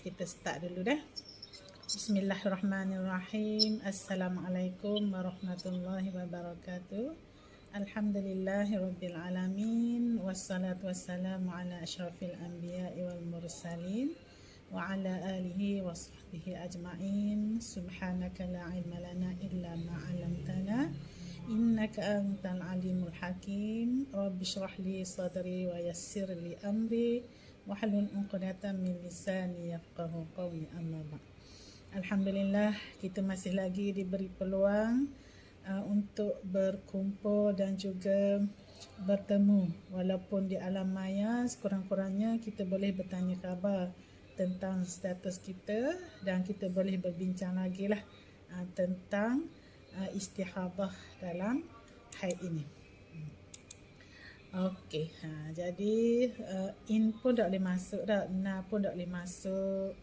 kita start dulu dah. Bismillahirrahmanirrahim. Assalamualaikum warahmatullahi wabarakatuh. Alhamdulillahirabbil alamin wassalatu wassalamu ala asyrafil anbiya'i wal mursalin wa ala alihi wa sahbihi ajma'in. Subhanaka la ilma lana illa ma 'allamtana innaka antal alimul hakim. Rabbi shrah li sadri wa yassir li amri wahlul 'uqdatam min lisani yafqahu qawli. Amma ba'd. Alhamdulillah, kita masih lagi diberi peluang untuk berkumpul dan juga bertemu, walaupun di alam maya. Sekurang-kurangnya kita boleh bertanya khabar tentang status kita dan kita boleh berbincang lagi lah tentang istihadah dalam haid ini. Okey, jadi in pun tak boleh masuk dah, na pun tak boleh masuk.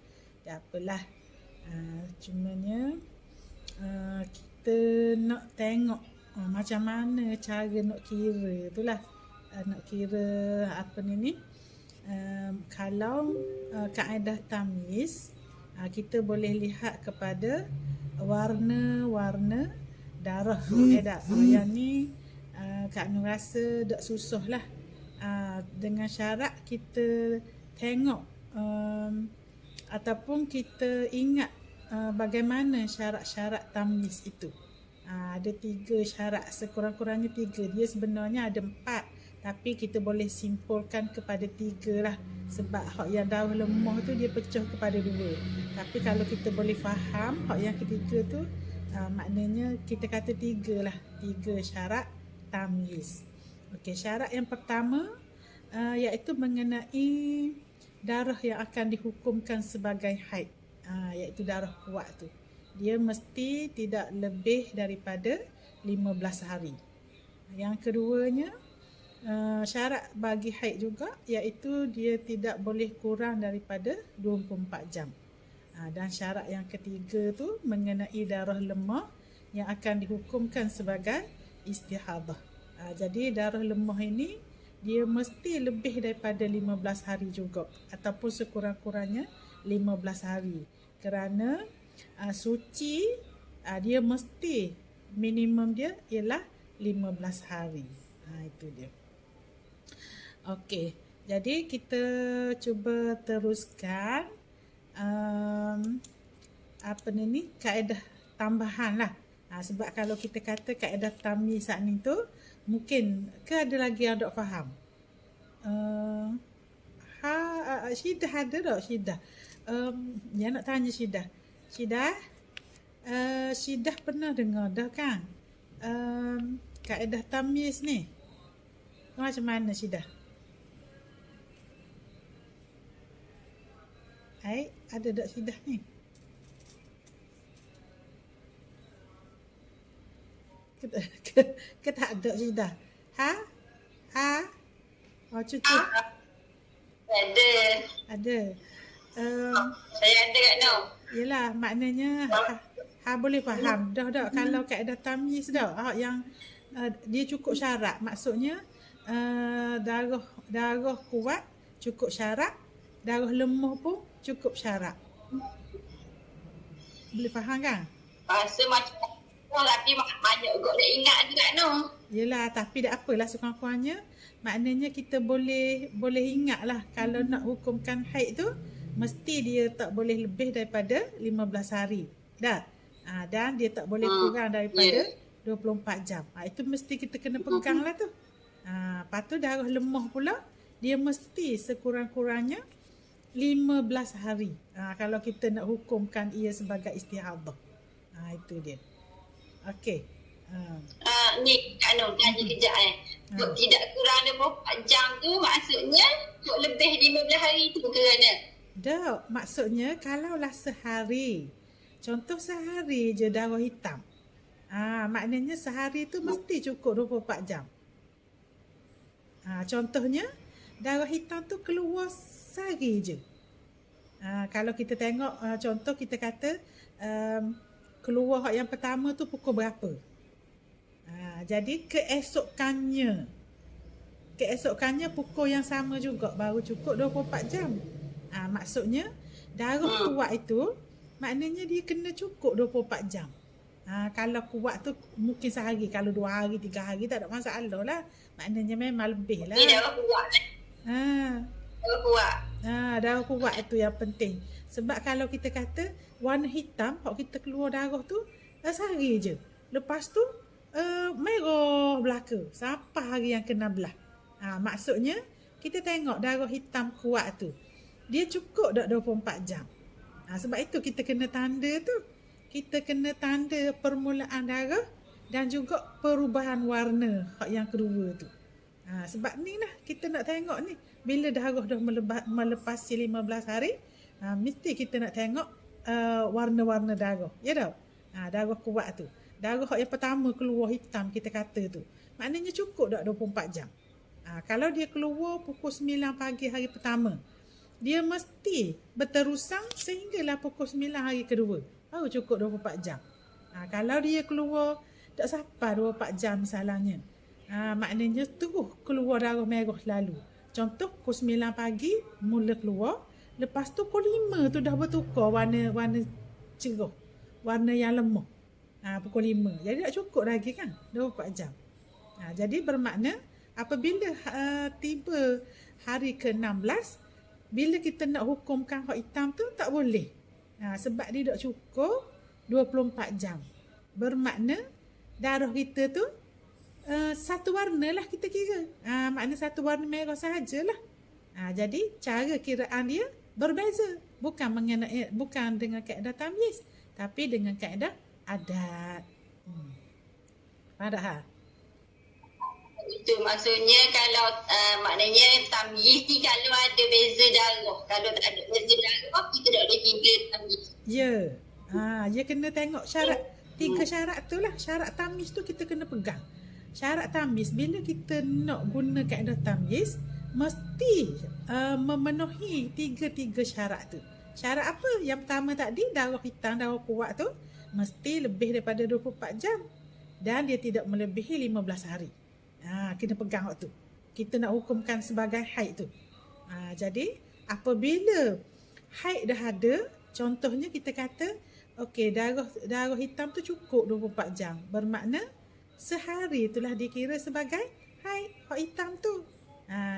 Tak apalah. Cumanya kita nak tengok macam mana cara nak kira itulah. Nak kira apa ni kalau kaedah tamyiz, kita boleh lihat kepada warna-warna darah. Yang ni Kak Nur rasa tak susah lah. Dengan syarat kita tengok ataupun kita ingat bagaimana syarat-syarat tamyiz itu. Ada 3 syarat, sekurang-kurangnya 3. Dia sebenarnya ada 4, tapi kita boleh simpulkan kepada 3 lah. Sebab hak yang darah lemah tu dia pecah kepada 2. Tapi kalau kita boleh faham hak yang ketiga tu, maknanya kita kata 3 lah. 3 syarat tamyiz. Okey, syarat yang pertama iaitu mengenai darah yang akan dihukumkan sebagai haid, iaitu darah kuat tu. Dia mesti tidak lebih daripada 15 hari. Yang keduanya, syarat bagi haid juga, iaitu dia tidak boleh kurang daripada 24 jam. Dan syarat yang ketiga tu mengenai darah lemah yang akan dihukumkan sebagai istihadah. Jadi darah lemah ini dia mesti lebih daripada 15 hari juga, ataupun sekurang-kurangnya 15 hari. Kerana suci dia mesti minimum dia ialah 15 hari. Itu dia. Okey, jadi kita cuba teruskan kaedah tambahan lah. Sebab kalau kita kata kaedah tamyiz saat ni tu, mungkin ke ada lagi yang tak faham? Syidah ada tak Syidah? Yang nak tanya Syidah. Syidah pernah dengar dah kan? Kaedah tamyiz ni. Macam mana Syidah? Ada tak Syidah ni? Ke tak ada Syidah? Cucu. Ada. Saya ada kat Noh. Yelah, maknanya boleh faham dah kalau kaedah tamyiz dah. Yang dia cukup syarat. Maksudnya darah kuat cukup syarat, darah lemah pun cukup syarat. Boleh faham kan? Rasa macam tapi banyak juga dah ingat juga Noh. Yelah, tapi tak apalah, sekurang-kurangnya maknanya kita boleh ingat lah. Kalau nak hukumkan haid tu, mesti dia tak boleh lebih daripada 15 hari. Dan dia tak boleh kurang daripada 24 jam. Itu mesti kita kena pegang lah tu. Lepas tu darah lemah pula, dia mesti sekurang-kurangnya 15 hari. Kalau kita nak hukumkan ia sebagai istihadah. Itu dia. Okey. Ni Kak Noh, janji kejap tidak kurang 24 jam tu maksudnya lebih 15 hari tu kerana? Tak, maksudnya kalaulah sehari. Contoh sehari je darah hitam. Maknanya sehari tu mesti cukup 24 jam. Contohnya darah hitam tu keluar sehari je. Kalau kita tengok contoh kita kata keluar yang pertama tu pukul berapa? Jadi keesokannya pukul yang sama juga baru cukup 24 jam. Maksudnya Darah kuat itu maknanya dia kena cukup 24 jam. Kalau kuat tu mungkin sehari, kalau 2 hari, 3 hari tak ada masalah lah. Maknanya memang lebih lah. Ni darah kuat. Ha. Darah kuat. Darah kuat itu yang penting. Sebab kalau kita kata warna hitam, kalau kita keluar darah tu sehari je. Lepas tu merah belaka sampai hari yang ke-16. Maksudnya kita tengok darah hitam kuat tu, dia cukup tak 24 jam. Sebab itu kita kena tanda tu. Kita kena tanda permulaan darah dan juga perubahan warna yang kedua tu. Sebab ni lah kita nak tengok ni. Bila darah dah melepasi 15 hari, mesti kita nak tengok warna-warna darah. Ya tak? Darah kuat tu. Darah yang pertama keluar hitam kita kata tu. Maknanya cukup tak 24 jam. Kalau dia keluar pukul 9 pagi hari pertama, dia mesti berterusan sehinggalah pukul 9 hari kedua. Baru cukup 24 jam. Kalau dia keluar tak sampai 24 jam misalnya, maknanya terus keluar darah merah selalu. Contoh pukul 9 pagi mula keluar, lepas tu pukul 5 tu dah bertukar warna cerah, warna yang lemah. Pukul 5. Jadi tak cukup lagi kan 24 jam. Jadi bermakna apabila tiba hari ke-16, bila kita nak hukumkan hak hitam tu tak boleh. Sebab dia tak cukup 24 jam. Bermakna darah kita tu satu warna lah kita kira. Makna satu warna merah sahajalah. Jadi cara kiraan dia berbeza. Bukan dengan kaedah tamyiz, tapi dengan kaedah adat. Padahal itu maksudnya kalau maknanya tamyiz ni kalau ada beza darah. Kalau tak ada beza darah, kita tak boleh kira tamyiz. Ya. Dia kena tengok syarat. 3 syarat tu lah. Syarat tamyiz tu kita kena pegang. Syarat tamyiz, bila kita nak guna kaedah tamyiz, mesti memenuhi 3 syarat tu. Syarat apa? Yang pertama tadi, darah hitam, darah kuat tu mesti lebih daripada 24 jam. Dan dia tidak melebihi 15 hari. Kena pegang waktu. Kita nak hukumkan sebagai haid tu. Jadi apabila haid dah ada, contohnya kita kata okey, darah hitam tu cukup 24 jam. Bermakna sehari itulah dikira sebagai haid hak hitam tu.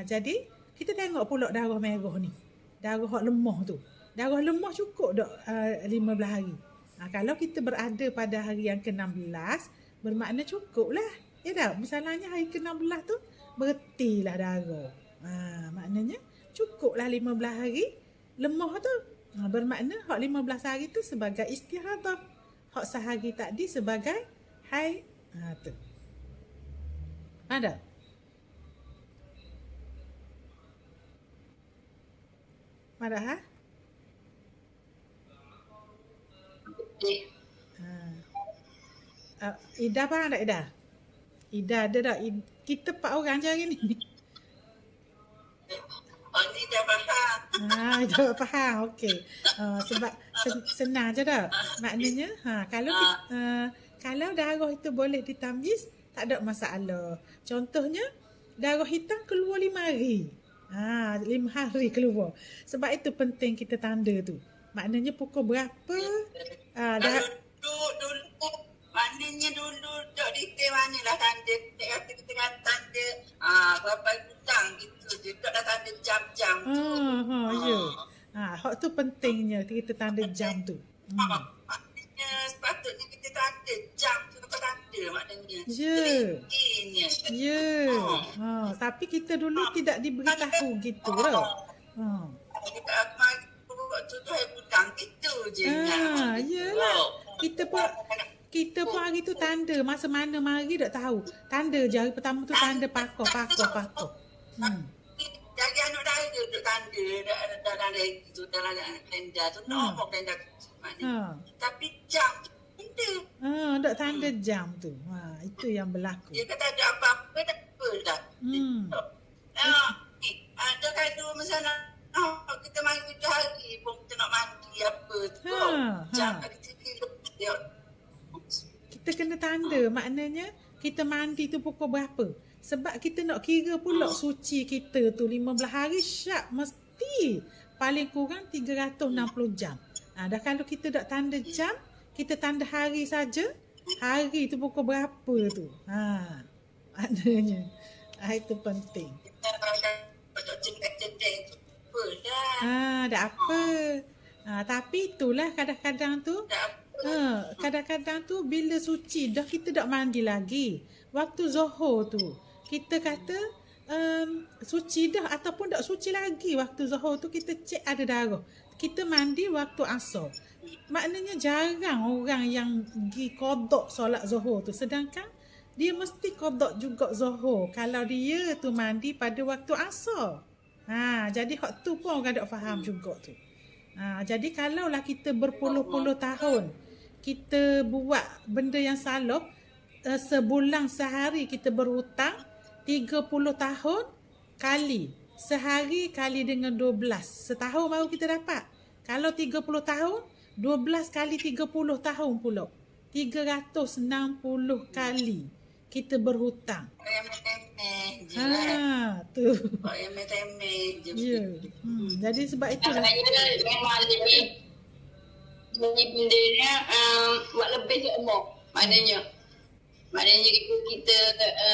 Jadi kita tengok pula darah merah ni. Darah hak lemah tu. Darah lemah cukup tak 15 hari. Kalau kita berada pada hari yang ke-16, bermakna cukup lah. Ya tak? Misalnya hari ke-16 tu berhentilah darah. Maknanya cukuplah 15 hari lemah tu. Bermakna hak 15 hari tu sebagai istihadah. Hak sehari tadi sebagai haid. Tu. Ada? Ada ha? Ida apa tak Ida? Ida ada tak? Kita 4 orang je hari ni. Ni dah faham. Dah faham. Okey. Sebab senang je tak? Maknanya kalau darah itu boleh ditamyiz, tak ada masalah. Contohnya darah hitam keluar 5 hari. 5 hari keluar. Sebab itu penting kita tanda tu. Maknanya pukul berapa maknanya dulu dok detail manalah tanda. Kita kata tanda berapa hutang gitu je. Dok dah tanda jam-jam tu. Ya. Hak tu pentingnya kita tanda jam tu. Maknanya sepatutnya kita tanda jam tu apa tanda maknanya. Ya. Tapi kita dulu tidak diberitahu gitu tau. Kita waktu tu hutang gitu je. Yalah. Kita pun hari tu tanda. Masa mana mari tak tahu. Tanda je. Hari pertama tu tanda pakar. Jadi anak dah ada duk tanda. Dah ada itu dalam kalender tu. Nombor kalender maknanya. Tapi jam tu tanda. Tak tanda jam tu. Itu yang berlaku. Dia kata ada apa-apa tak apa dah. Ada kata misalnya kita mandi 7 hari pun kita nak mandi apa tu. Jam kita kena tanda. Maknanya kita mandi tu pukul berapa. Sebab kita nak kira pula suci kita tu 15 hari syak. Mesti paling kurang 360 jam. Dah kalau kita tak tanda jam, kita tanda hari saja. Hari tu pukul berapa tu? Maknanya. Itu penting. Kita kalau cendek-cendek tu apa dah. Tak apa. Tapi itulah kadang-kadang tu, Tak apa. kadang-kadang tu bila suci dah kita tak mandi lagi. Waktu Zuhur tu, kita kata suci dah ataupun tak suci lagi. Waktu Zuhur tu kita cek ada darah. Kita mandi waktu Asar. Maknanya jarang orang yang pergi qada solat Zuhur tu. Sedangkan dia mesti qada juga Zuhur kalau dia tu mandi pada waktu Asar. Jadi hak tu pun orang tak faham juga tu. Jadi kalaulah kita berpuluh-puluh tahun kita buat benda yang salah, sebulan sehari kita berhutang, 30 tahun kali sehari kali dengan 12, setahun baru kita dapat. Kalau 30 tahun, 12 kali 30 tahun pula, 360 kali kita berhutang. Yang temeh je lah. Tu. Yang temeh je. Ya. Jadi sebab itulah. Maknanya memang jadi benda ni buat lebih ke umur. Maknanya kita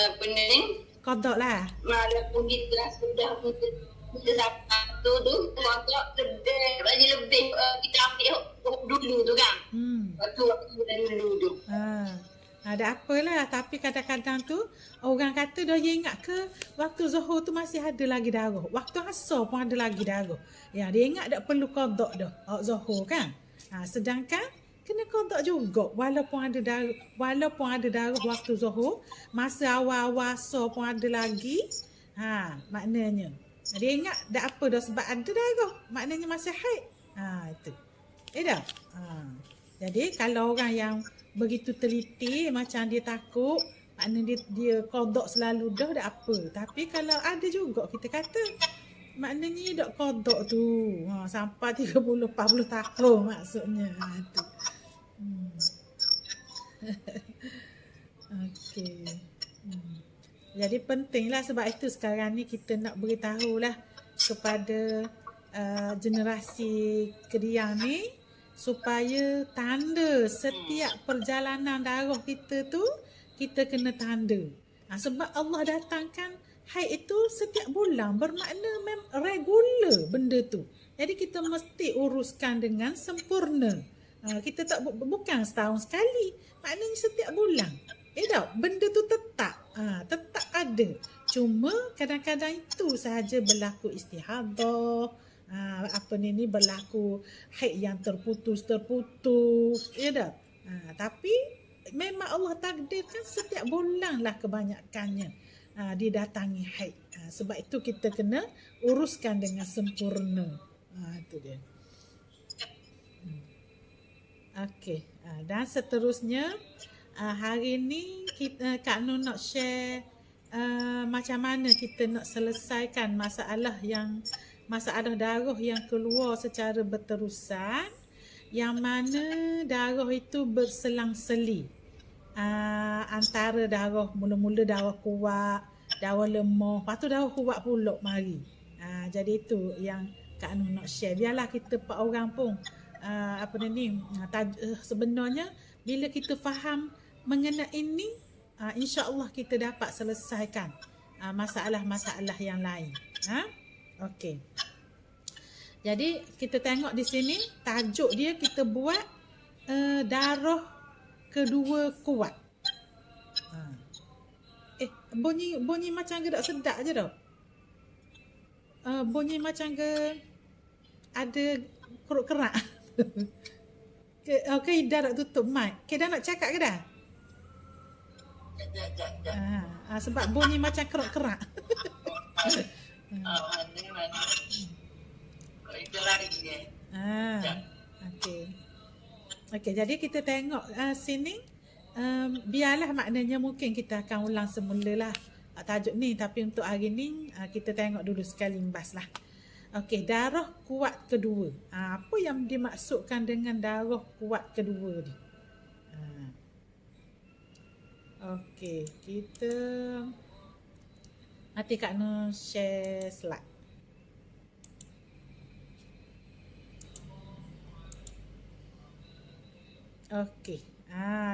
apa ni? Kodok lah. Walaupun kita sudah kita sampai tu kodok lebih kita ambil dulu tu kan. Waktu dulu tu. Ada apalah, tapi kadang-kadang tu orang kata dah ingat ke waktu Zuhur tu masih ada lagi darah. Waktu Asar pun ada lagi darah. Ya, dia ingat tak perlu qada dah Zuhur kan. Sedangkan kena qada juga walaupun ada darah waktu Zuhur, masa awal-awal Asar pun ada lagi. Maknanya dia ingat tak apa dah sebab ada darah. Maknanya masih haid. Itu. Dah. Jadi kalau orang yang begitu teliti macam dia takut, maknanya dia qada selalu dah tak apa. Tapi kalau ada juga kita kata maknanya tak qada tu sampai 30-40 tahun maksudnya. Tu. Okey. Jadi pentinglah, sebab itu sekarang ni kita nak beritahulah kepada generasi Kediang ni supaya tanda setiap perjalanan darah kita tu kita kena tanda. Sebab Allah datangkan haid itu setiap bulan, bermakna regular benda tu. Jadi kita mesti uruskan dengan sempurna. Kita tak bukan setahun sekali, maknanya setiap bulan. Tak, benda tu tetap ada. Cuma kadang-kadang itu sahaja berlaku istihadah. Berlaku haid yang terputus. Ya dah. Tapi memang Allah takdirkan setiap bulan lah kebanyakannya didatangi haid. Sebab itu kita kena uruskan dengan sempurna. Itu dia. Okey. Dan seterusnya hari ni Kak Nur nak share macam mana kita nak selesaikan masalah darah yang keluar secara berterusan, yang mana darah itu berselang-seli antara darah mula-mula darah kuat, darah lemah, lepas tu darah kuat pula mari. Jadi itu yang Kak Nur nak share. Biarlah kita 4 orang pun sebenarnya bila kita faham mengenai ini, insya-Allah kita dapat selesaikan masalah-masalah yang lain. Okey. Jadi kita tengok di sini tajuk dia, kita buat darah kedua kuat. Bunyi macam gedak sedap je dah. Bunyi macam ke ada keruk-kerak. Okey, dah nak tutup mic. Okey, dah nak cakap ke dah? Sebab bunyi macam keruk-kerak. Mana. Itu lagi ni. Okey, jadi kita tengok sini. Biarlah maknanya mungkin kita akan ulang semula lah tajuk ni. Tapi untuk hari ni kita tengok dulu sekali imbas lah. Okey, darah kuat kedua. Apa yang dimaksudkan dengan darah kuat kedua ni? Okey, kita nanti Kak Nur share slide. Okey.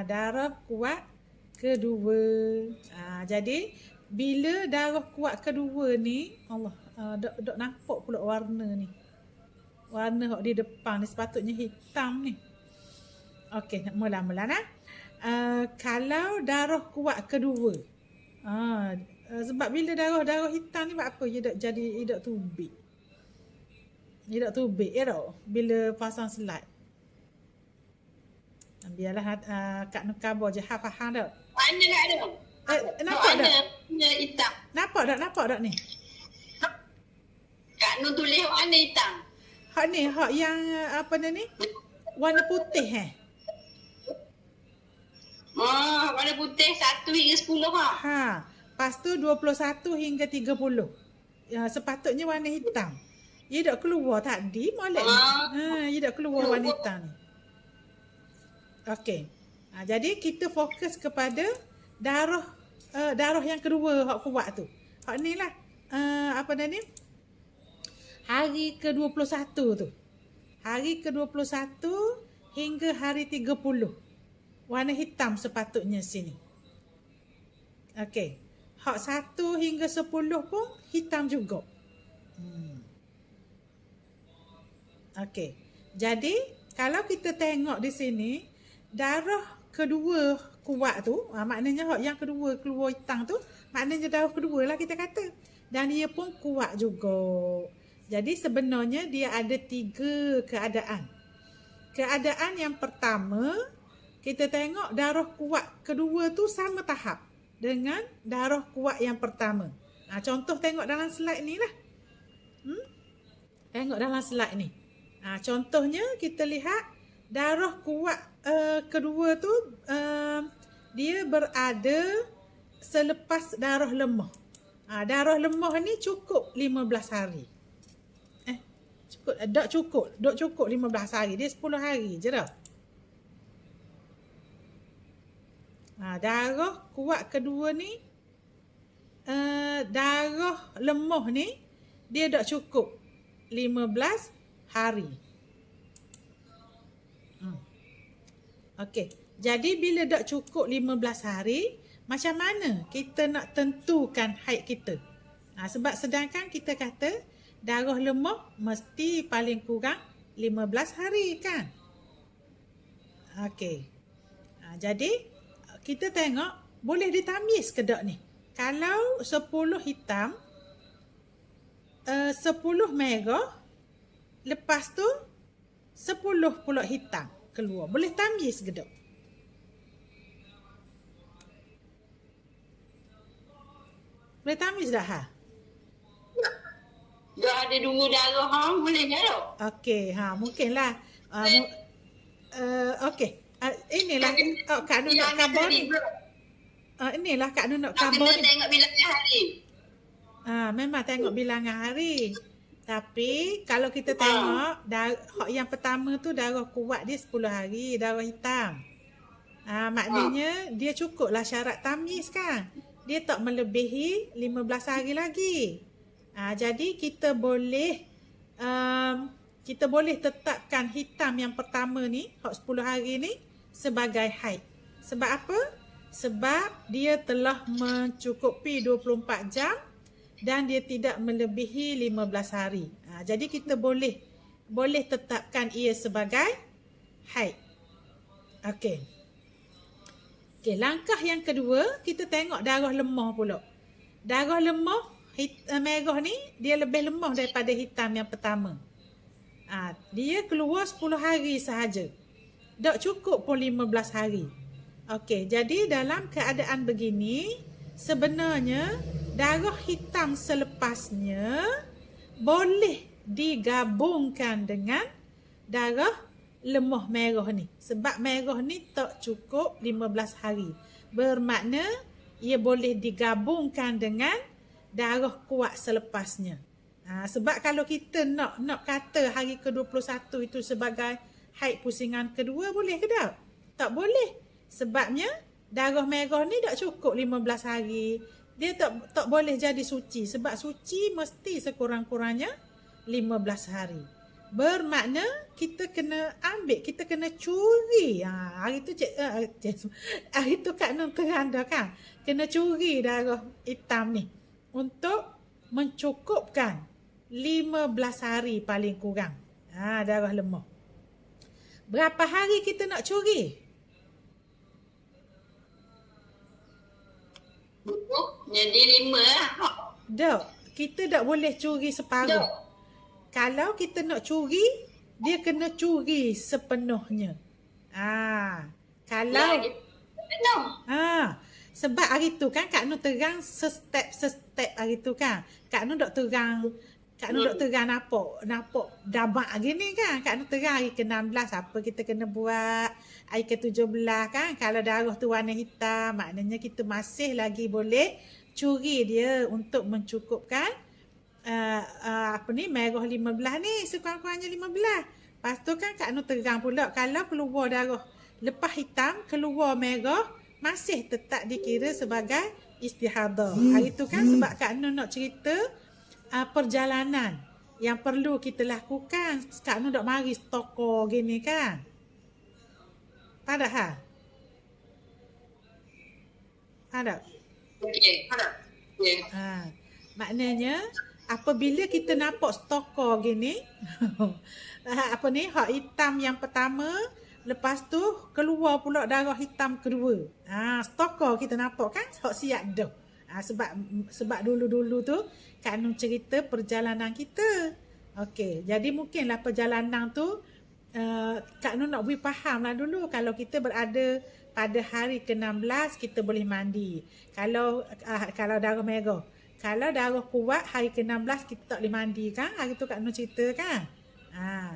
Darah kuat kedua. Jadi bila darah kuat kedua ni, Allah, dok nampak pula warna ni. Warna hok di depan ni sepatutnya hitam ni. Okey, mula-mula nah. Kalau darah kuat kedua. Sebab bila darah hitam ni buat apa? Dia dok jadi dok tubik. Dia dok tubik ya dok bila pasang slide. Biarlah Kak Nur khabar je faham tak? Mana nak ada? Nampak tak? Warna hitam. Nampak tak ni? Kak Nur tulis warna hitam. Hak ni, hak yang apa ni? Warna putih Warna putih 1 hingga 10 Lepas tu 21 hingga 30. Sepatutnya warna hitam. Ia dah keluar tadi molek ni. Ia dah keluar warna hitam ni. Okey. Jadi kita fokus kepada darah yang kedua hak kuat tu. Hak ni lah apa dah ni? Hari ke-21 tu. Hari ke-21 hingga hari 30. Warna hitam sepatutnya sini. Okey. Hak 1 hingga 10 pun hitam juga. Okey. Jadi kalau kita tengok di sini, darah kedua kuat tu, maknanya hak yang kedua keluar hitam tu, maknanya darah kedua lah kita kata. Dan dia pun kuat juga. Jadi sebenarnya dia ada 3 keadaan. Keadaan yang pertama, kita tengok darah kuat kedua tu sama tahap dengan darah kuat yang pertama. Contoh tengok dalam slide ni lah. Tengok dalam slide ni. Contohnya kita lihat darah kuat kedua tu dia berada selepas darah lemah. Darah lemah ni cukup 15 hari. Dok cukup 15 hari. Dia 10 hari je dah. Darah kuat kedua ni, darah lemah ni dia dah cukup 15 hari. Okey. Jadi bila dah cukup 15 hari, macam mana kita nak tentukan haid kita? Sebab sedangkan kita kata darah lemah mesti paling kurang 15 hari kan? Okey. Jadi kita tengok boleh ditamyiz ke tak ni? Kalau 10 hitam, 10 merah, lepas tu 10 pula hitam keluar. Boleh tamyiz ke tak? Boleh tamyiz dah Dah ada 2 darah boleh ke tak? Okey, mungkinlah. Okey. Inilah Kak Nur nak khabar ni. Inilah Kak Nur nak khabar ni. Tengok bilangan hari. Memang tengok bilangan hari. Tapi kalau kita tengok hak yang pertama tu darah kuat dia 10 hari, darah hitam. Maknanya dia cukuplah syarat tamyiz kan. Dia tak melebihi 15 hari lagi. Jadi kita boleh tetapkan hitam yang pertama ni, hak 10 hari ni sebagai haid. Sebab apa? Sebab dia telah mencukupi 24 jam dan dia tidak melebihi 15 hari. Jadi kita boleh tetapkan ia sebagai haid. Okey. Langkah yang kedua, kita tengok darah lemah pula. Darah lemah merah ni dia lebih lemah daripada hitam yang pertama. Dia keluar 10 hari sahaja. Tak cukup pun 15 hari. Okey, jadi dalam keadaan begini, sebenarnya darah hitam selepasnya boleh digabungkan dengan darah lemah merah ni. Sebab merah ni tak cukup 15 hari. Bermakna ia boleh digabungkan dengan darah kuat selepasnya. Sebab kalau kita nak kata hari ke-21 itu sebagai haid pusingan kedua, boleh ke tak? Tak boleh. Sebabnya darah merah ni tak cukup 15 hari. Dia tak boleh jadi suci. Sebab suci mesti sekurang-kurangnya 15 hari. Bermakna kita kena ambil, kita kena curi. Hari tu hari tu Kak Nun terang dah kan. Kena curi darah hitam ni untuk mencukupkan 15 hari paling kurang. Darah lemah. Berapa hari kita nak curi? Jadi 5 lah. Tak. Kita tak boleh curi separuh. Tak. Kalau kita nak curi, dia kena curi sepenuhnya. Kalau Penuh. sebab hari tu kan Kak Nur terang sestep hari tu kan. Kak Nur dok terang nampak dabak gini kan. Kak Nur terang hari ke-16 apa kita kena buat. Hari ke-17 kan kalau darah tu warna hitam, maknanya kita masih lagi boleh curi dia untuk mencukupkan merah 15 ni, sekurang-kurangnya 15. Lepas tu kan Kak Nur terang pula kalau keluar darah lepas hitam keluar merah masih tetap dikira sebagai istihadah. Hari tu kan sebab Kak Nur nak cerita perjalanan yang perlu kita lakukan. Kak Nur nak mari toko gini kan. Padahal ada. Okey. Okey. Maknanya apabila kita nampak stokor gini hak hitam yang pertama, lepas tu keluar pula darah hitam kedua. Stokor kita nampak kan hak siap dah. Sebab dulu-dulu tu Kak Nun cerita perjalanan kita. Okey, jadi mungkinlah perjalanan tu Kak Nun nak beri faham lah dulu. Kalau kita berada pada hari ke-16 kita boleh mandi. Kalau darah merah. Kalau darah kuat hari ke-16 kita tak boleh mandi kan. Hari tu Kak Nur cerita kan.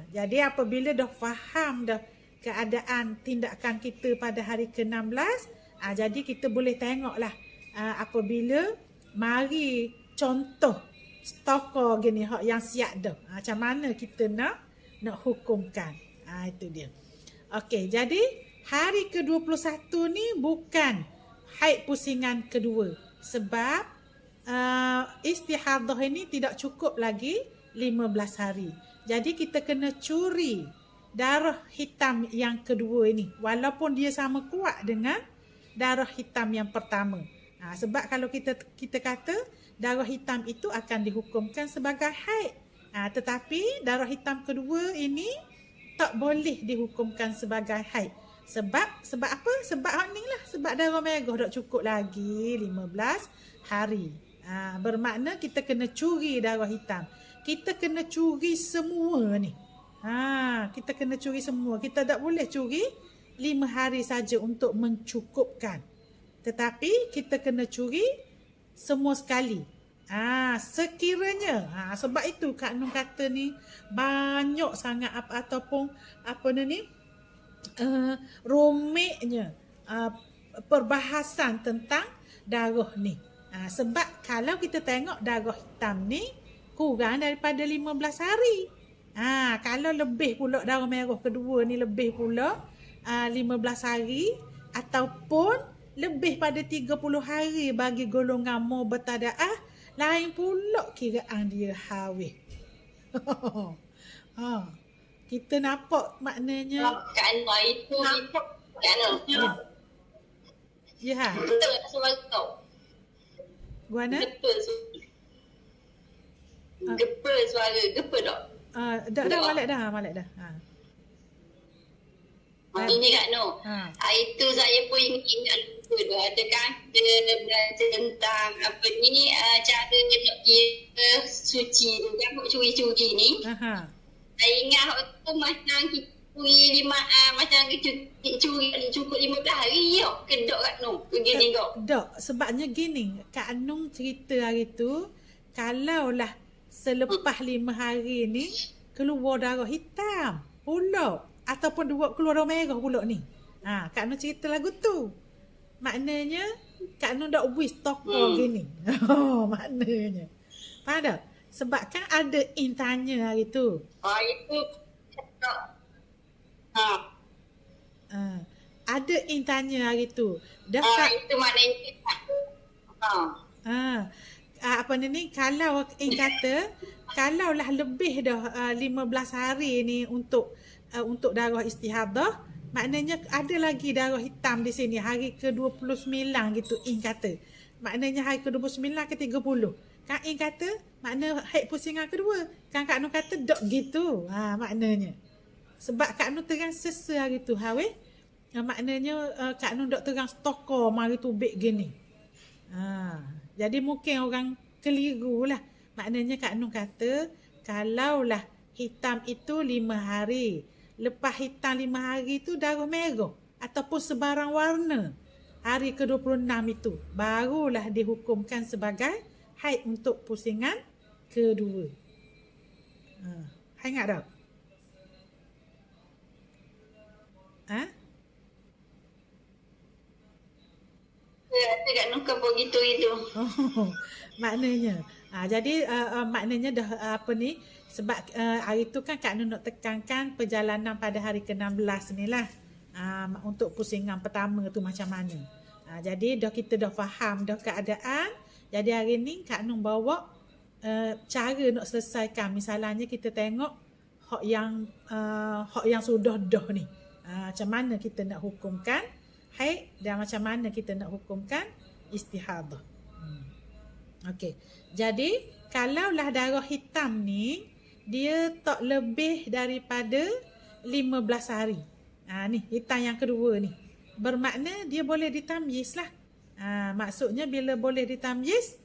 Jadi apabila dah faham dah keadaan tindakan kita pada hari ke-16, jadi kita boleh tengoklah apabila mari contoh stokor gini hak yang siap dah. Macam mana kita nak hukumkan. Itu dia. Okey, jadi hari ke-21 ni bukan haid pusingan kedua. Sebab istihadah ini tidak cukup lagi 15 hari. Jadi kita kena curi darah hitam yang kedua ini. Walaupun dia sama kuat dengan darah hitam yang pertama. Sebab kalau kita kata darah hitam itu akan dihukumkan sebagai haid. Tetapi darah hitam kedua ini tak boleh dihukumkan sebagai haid. Sebab apa? Sebab ni lah. Sebab darah merah tak cukup lagi 15 hari. Bermakna kita kena curi darah hitam. Kita kena curi semua ni. Kita kena curi semua. Kita tak boleh curi 5 hari saja untuk mencukupkan. Tetapi kita kena curi semua sekali. Sekiranya. Sebab itu Kak Nun kata ni banyak sangat rumitnya perbahasan tentang darah ni. Sebab kalau kita tengok darah hitam ni kurang daripada 15 hari. Kalau lebih pula darah merah kedua ni lebih pula 15 hari ataupun lebih pada 30 hari bagi golongan mubtadaah, lain pula kiraan dia hawih. Kita nampak maknanya Kak Nur itu Kak Nur. Ya. Betul suara kau. Guana? Gepa suara. Gepa tak? Dah malak dah. Ini Kak Nur. Itu saya pun ingat lupa dah. Ada kan kita belajar tentang cara nak kira suci tu kan, curi-curi ni. Saya ingat waktu macam kita curi macam cukup 15 hari yo. Kedok Kak Nur. Begini kok. Dok, sebabnya gini, Kak Nun cerita hari tu, kalaulah selepas 5 hari ni keluar darah hitam pula ataupun keluar darah merah pula ni. Kak Nun cerita lagu tu. Maknanya Kak Nun dah wis toko gini. Maknanya. Faham tak? Sebab kan ada tanya hari tu. Itu ada tanya hari tu. Itu maknanya kalau kata kalaulah lebih dah 15 hari ni untuk darah istihadah, maknanya ada lagi darah hitam di sini hari ke-29 gitu In kata. Maknanya hari ke-29 ke 30. Kak In kata makna haid pusingan kedua. Kan Kak Nur kata dok gitu. Maknanya. Sebab Kak Nur terang sesa hari tu weh. Maknanya Kak Nur dok terang stokor hari tu beg gini. Jadi mungkin orang keliru lah. Maknanya Kak Nur kata kalaulah hitam itu 5 hari. Lepas hitam 5 hari tu darah merah ataupun sebarang warna. Hari ke-26 itu barulah dihukumkan sebagai haid untuk pusingan kedua. Ingat tak? Tidak nukar begitu itu. Maknanya. Jadi maknanya dah apa ni, sebab hari tu kan Kak Nur nak tekankan perjalanan pada hari ke-16 ni lah. Untuk pusingan pertama tu macam mana. Jadi kita dah faham dah keadaan. Jadi hari ni Kak Nur bawa cara nak selesaikan. Misalnya kita tengok hak yang sudah dah ni. Macam mana kita nak hukumkan haid dan macam mana kita nak hukumkan istihadah. Okey. Jadi kalaulah darah hitam ni dia tak lebih daripada 15 hari. Ni hitam yang kedua ni. Bermakna dia boleh ditamyiz lah. Maksudnya bila boleh ditamyiz,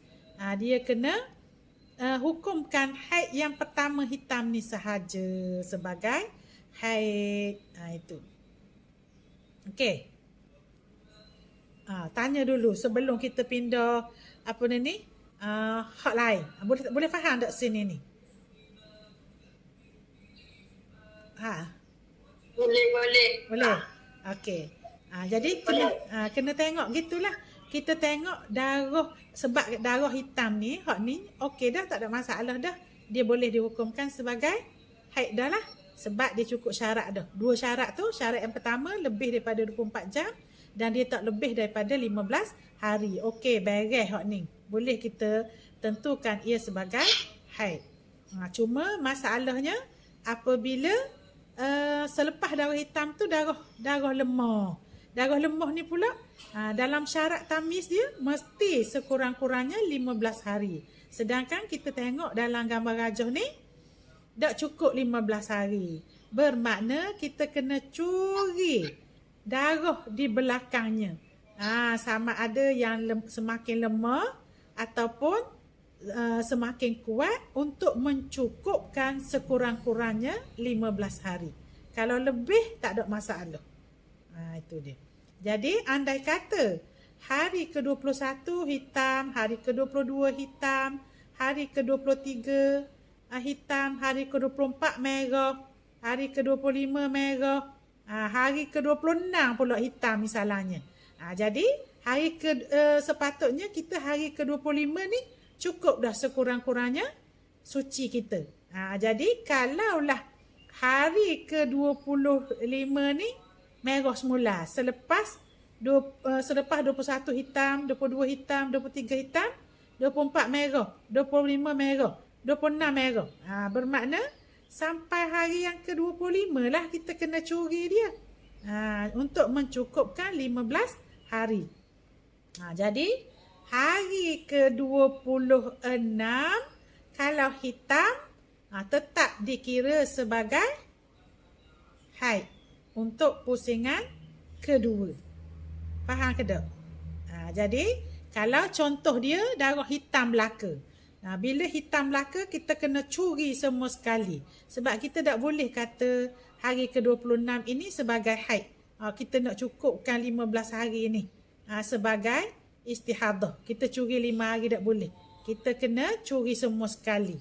dia kena hukumkan haid yang pertama hitam ni sahaja sebagai haid. Itu. Okey. Tanya dulu sebelum kita pindah apa ni hak lain. Boleh faham tak sini ni? Boleh. Okey. Jadi kena tengok gitulah. Kita tengok darah, sebab darah hitam ni, hak ni okey dah, tak ada masalah dah. Dia boleh dihukumkan sebagai haid dah lah. Sebab dia cukup syarat dah. 2 syarat tu, syarat yang pertama lebih daripada 24 jam dan dia tak lebih daripada 15 hari. Okey, beres hak ni. Boleh kita tentukan ia sebagai haid. Cuma masalahnya apabila selepas darah hitam tu darah lemah. Darah lemah ni pula dalam syarat tamyiz dia mesti sekurang-kurangnya 15 hari. Sedangkan kita tengok dalam gambar rajah ni tak cukup 15 hari. Bermakna kita kena curi darah di belakangnya. Sama ada yang semakin lemah ataupun semakin kuat untuk mencukupkan sekurang-kurangnya 15 hari. Kalau lebih tak ada masalah. Itu dia. Jadi andai kata hari ke-21 hitam, hari ke-22 hitam, hari ke-23 hitam, hari ke-24 merah, hari ke-25 merah, hari ke-26 pula hitam misalnya. Jadi hari sepatutnya kita hari ke-25 ni cukup dah sekurang-kurangnya suci kita. Jadi kalaulah hari ke-25 ni merah semula, selepas 21 hitam, 22 hitam, 23 hitam, 24 merah, 25 merah, 26 merah. Bermakna sampai hari yang ke-25 lah kita kena curi dia. Untuk mencukupkan 15 hari. Jadi hari ke-26 kalau hitam tetap dikira sebagai haid untuk pusingan kedua. Faham ke tak? Jadi kalau contoh dia darah hitam belaka. Bila hitam belaka kita kena curi semua sekali. Sebab kita tak boleh kata hari ke-26 ini sebagai haid. Kita nak cukupkan 15 hari ini sebagai istihadah. Kita curi 5 hari tak boleh. Kita kena curi semua sekali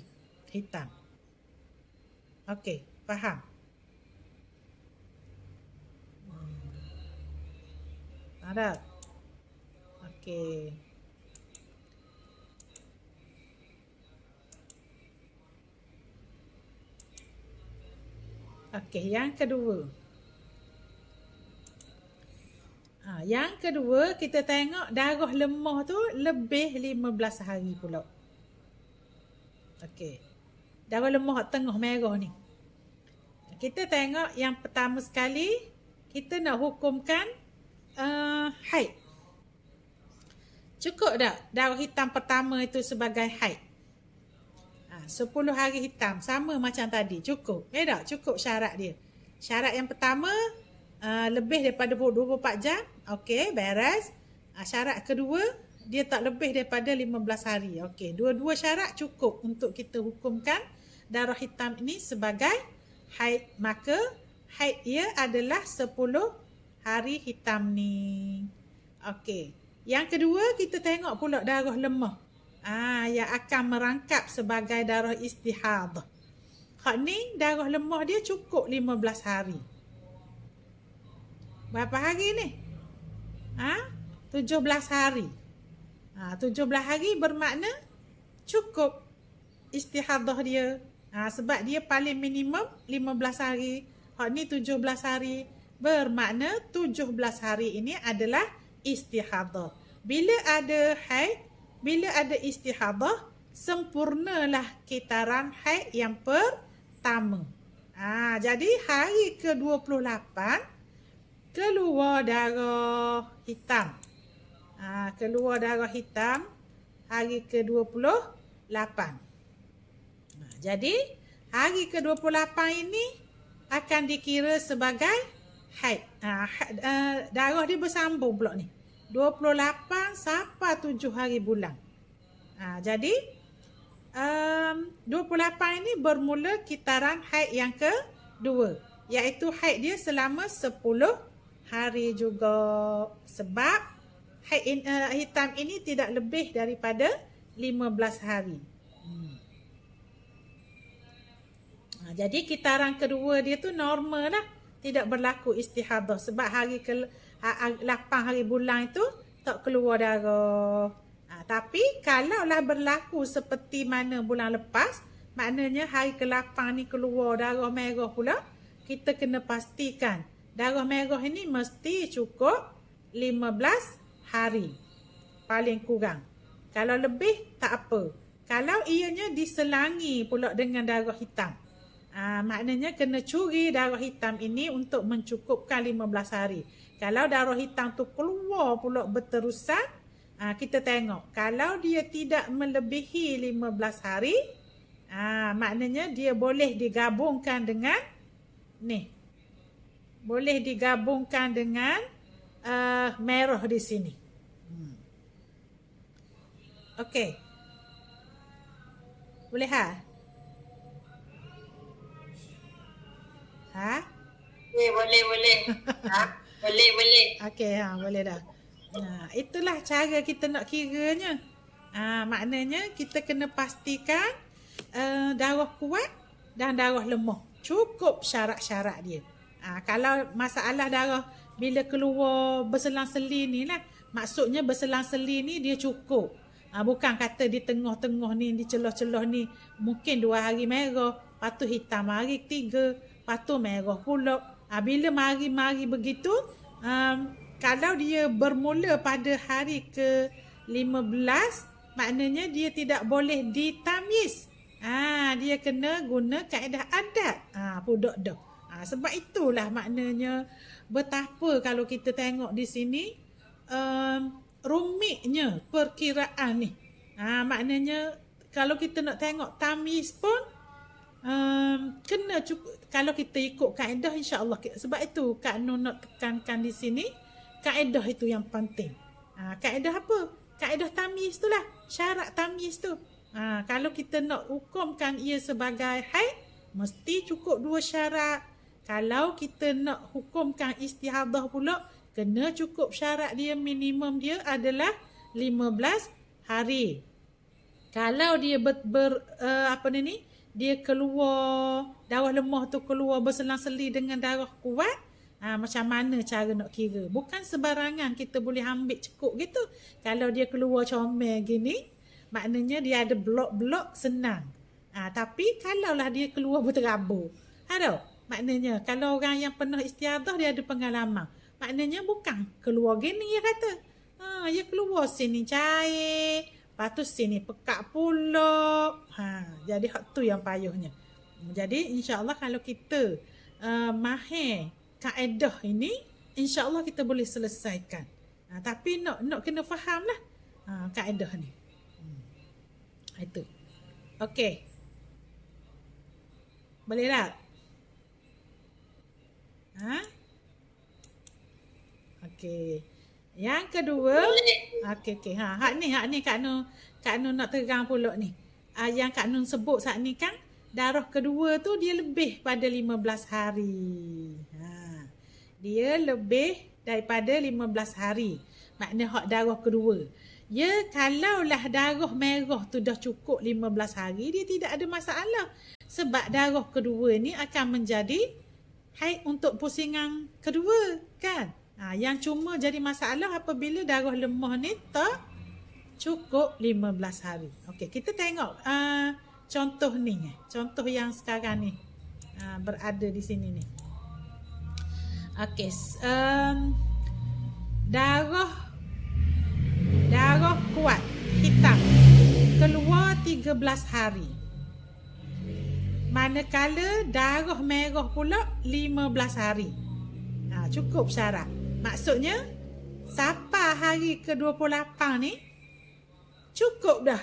hitam. Okey, faham? Ada? Okey. Okey, yang kedua. Yang kedua, kita tengok darah lemah tu lebih 15 hari pula. Okey. darah lemah tengah merah ni. Kita tengok yang pertama sekali, kita nak hukumkan haid. Cukup tak darah hitam pertama itu sebagai haid? 10 hari hitam, sama macam tadi, cukup. Tak? Cukup syarat dia. Syarat yang pertama, lebih daripada 24 jam, okey, beres. Syarat kedua, dia tak lebih daripada 15 hari. Okey, dua-dua syarat cukup untuk kita hukumkan darah hitam ini sebagai haid. Maka haid ia adalah 10 hari hitam ni. Okey. Yang kedua, kita tengok pula darah lemah. Yang akan merangkap sebagai darah istihadah. Hak ni darah lemah dia cukup 15 hari. Berapa hari ni? 17 hari. 17 hari bermakna cukup istihadah dia. Sebab dia paling minimum 15 hari. Hak ni 17 hari. Bermakna 17 hari ini adalah istihadah. Bila ada haid, bila ada istihadah, sempurnalah kitaran haid yang pertama. Jadi hari ke-28 keluar darah hitam. Keluar darah hitam hari ke-28. Jadi hari ke-28 ini akan dikira sebagai haid. Darah dia bersambung pula ni. 28 sampai 7 hari bulan. Jadi 28 ini bermula kitaran haid yang kedua, iaitu haid dia selama 10 hari juga. Sebab haid hitam ini tidak lebih daripada 15 hari. Jadi kitaran kedua dia tu normal lah. Tidak berlaku istihadah. Sebab hari ke-8 hari bulan itu tak keluar darah. Tapi kalaulah berlaku seperti mana bulan lepas, maknanya hari ke-8 ni keluar darah merah pula, kita kena pastikan darah merah ini mesti cukup 15 hari. Paling kurang. Kalau lebih, tak apa. Kalau ianya diselangi pula dengan darah hitam, maknanya kena curi darah hitam ini untuk mencukupkan 15 hari. Kalau darah hitam tu keluar pula berterusan, kita tengok. Kalau dia tidak melebihi 15 hari, maknanya dia boleh digabungkan dengan ni. Boleh digabungkan dengan merah di sini. Okey. Boleh Boleh. Boleh. Okey, boleh dah. Itulah cara kita nak kiranya. Maknanya kita kena pastikan darah kuat dan darah lemah. Cukup syarat-syarat dia. Kalau masalah darah bila keluar berselang-seling ni lah, maksudnya berselang-seling ni dia cukup. Bukan kata di tengah-tengah ni, di celah-celah ni mungkin 2 hari merah, lepas tu hitam hari 3, lepas tu merah pula. Bila mari-mari begitu, kalau dia bermula pada hari ke-15, maknanya dia tidak boleh ditamyiz. Dia kena guna kaedah adat. Pudak dah. Sebab itulah maknanya betapa kalau kita tengok di sini rumitnya perkiraan ni. Maknanya kalau kita nak tengok tamyiz pun kena cukup. Kalau kita ikut kaedah, insya-Allah. Sebab itu Kak Nur nak tekankan di sini, kaedah itu yang penting. Kaedah apa? Kaedah tamyiz tu lah. Syarat tamyiz tu. Kalau kita nak hukumkan ia sebagai haid, mesti cukup 2 syarat. Kalau kita nak hukumkan istihadah pula, kena cukup syarat dia, minimum dia adalah 15 hari. Kalau dia dia keluar darah lemah tu keluar berselang-seling dengan darah kuat, macam mana cara nak kira? Bukan sebarangan kita boleh ambil cekuk gitu. Kalau dia keluar comel gini, maknanya dia ada blok-blok, senang. Tapi kalaulah dia keluar berterabur, maknanya kalau orang yang pernah istiadah, dia ada pengalaman. Maknanya bukan keluar gini, dia kata. Dia keluar sini cair, Lepas tu sini pekak pula. Jadi hak tu yang payahnya. Jadi insya-Allah kalau kita mahir kaedah ini, insya-Allah kita boleh selesaikan. Tapi nak kena fahamlah kaedah ni. Itu. Okey. Boleh tak? Okey. Yang kedua, okey. Hak ni Kak Nur nak terang pula ni. Yang Kak Nur sebut saat ni kan, darah kedua tu dia lebih pada 15 hari. Dia lebih daripada 15 hari. Maknanya hak darah kedua. Ya, kalaulah darah merah tu dah cukup 15 hari, dia tidak ada masalah. Sebab darah kedua ni akan menjadi haid untuk pusingan kedua, kan? Yang cuma jadi masalah apabila darah lemah ni tak cukup 15 hari. Okey, kita tengok contoh ni. Contoh yang sekarang ni berada di sini ni. Okey, darah kuat hitam keluar 13 hari. Manakala darah merah pula 15 hari. Cukup syarat. Maksudnya sampai hari ke-28 ni cukup dah.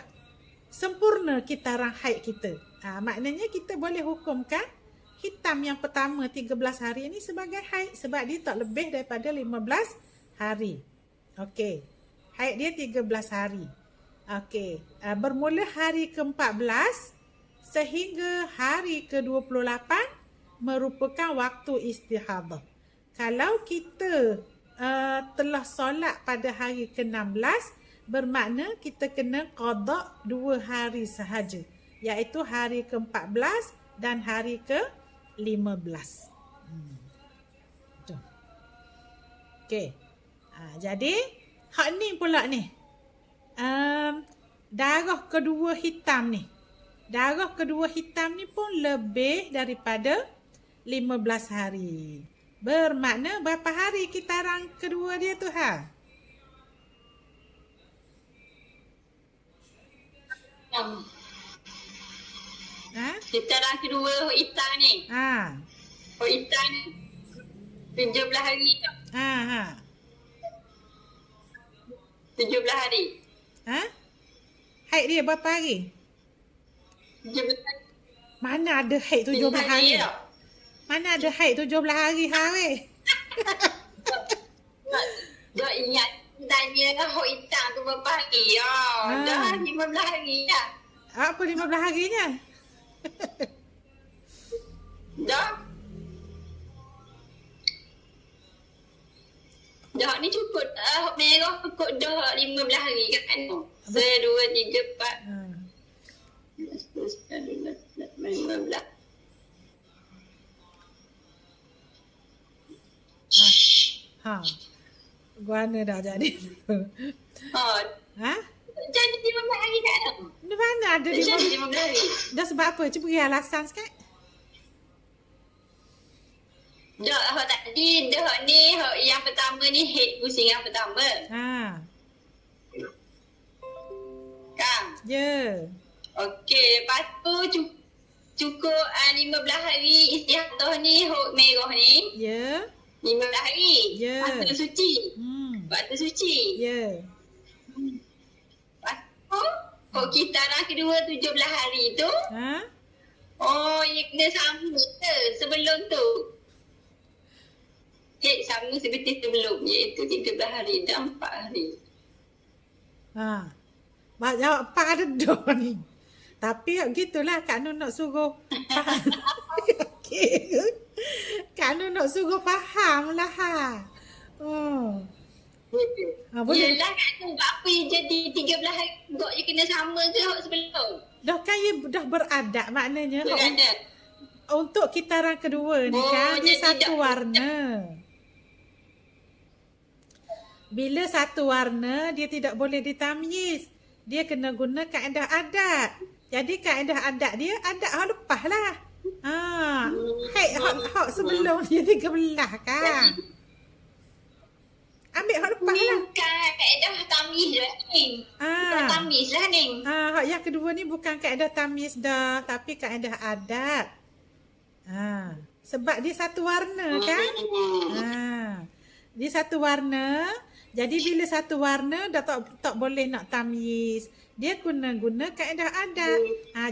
Sempurna kitaran haid kita. Maknanya kita boleh hukumkan hitam yang pertama 13 hari ni sebagai haid sebab dia tak lebih daripada 15 hari. Okey. Haid dia 13 hari. Okey. Bermula hari ke-14 sehingga hari ke-28 merupakan waktu istihadah. Kalau kita telah solat pada hari ke-16, bermakna kita kena qada 2 hari sahaja, iaitu hari ke-14 dan hari ke-15. Okey. Jadi hak ni pula ni. Darah kedua hitam ni. Darah kedua hitam ni pun lebih daripada 15 hari. Bermakna berapa hari kitaran kedua dia tu Kitaran kedua hitam ni. Hitam ni 17 hari tak? 17 hari. Haid dia berapa hari? 17 hari. Mana ada haid 17 hari? Mana ada haid 17 hari hari? Dah ingat tanya hak hitam tu berapa hari? Dah 15 hari dah. Apa 15 harinya? Dah ni cukup merah cukup dah 15 hari kan? 1, 2, 3, 4 15 Guana dah jadi. Jadi 15 hari tak ada. Di mana ada 15 hari? Dah sebab apa? Cuba beri alasan sikit. Dah tadi dah ni yang pertama ni haid pusing yang pertama. Kan? Ya. Okey, lepas tu cukup 15 hari istihadah ni hok merah ni. Ya. 15 hari. Ya. Waktu suci. Waktu suci. Ya. Lepas tu hok kitaran kedua 17 hari tu. Ia kena sama ke sebelum tu? Sama seperti sebelum, iaitu 13 hari dan 4 hari. Mak jawab apa ada dah ni. Tapi gitulah Kak Nur nak suruh faham. Kak Nur nak suruh faham lah boleh. Yelah Kak Nur, apa yang jadi 13 hari kok je kena sama ke sebelum? Dah kan dah beradab maknanya. Beradab. Untuk kitaran kedua ni kan dia satu warna. Bila satu warna, dia tidak boleh ditamyiz. Dia kena guna kaedah adat. Jadi kaedah adat dia, adat hak lepas lah. Haid hak sebelum dia 13 kan. Ambil hak lepas lah. Bukan kaedah tamyiz je ni. tamyiz lah ni. Hak yang kedua ni bukan kaedah tamyiz dah, tapi kaedah adat. Sebab dia satu warna kan? Dia satu warna. Jadi bila satu warna dah tak boleh nak tamyiz. Dia guna kaedah adat.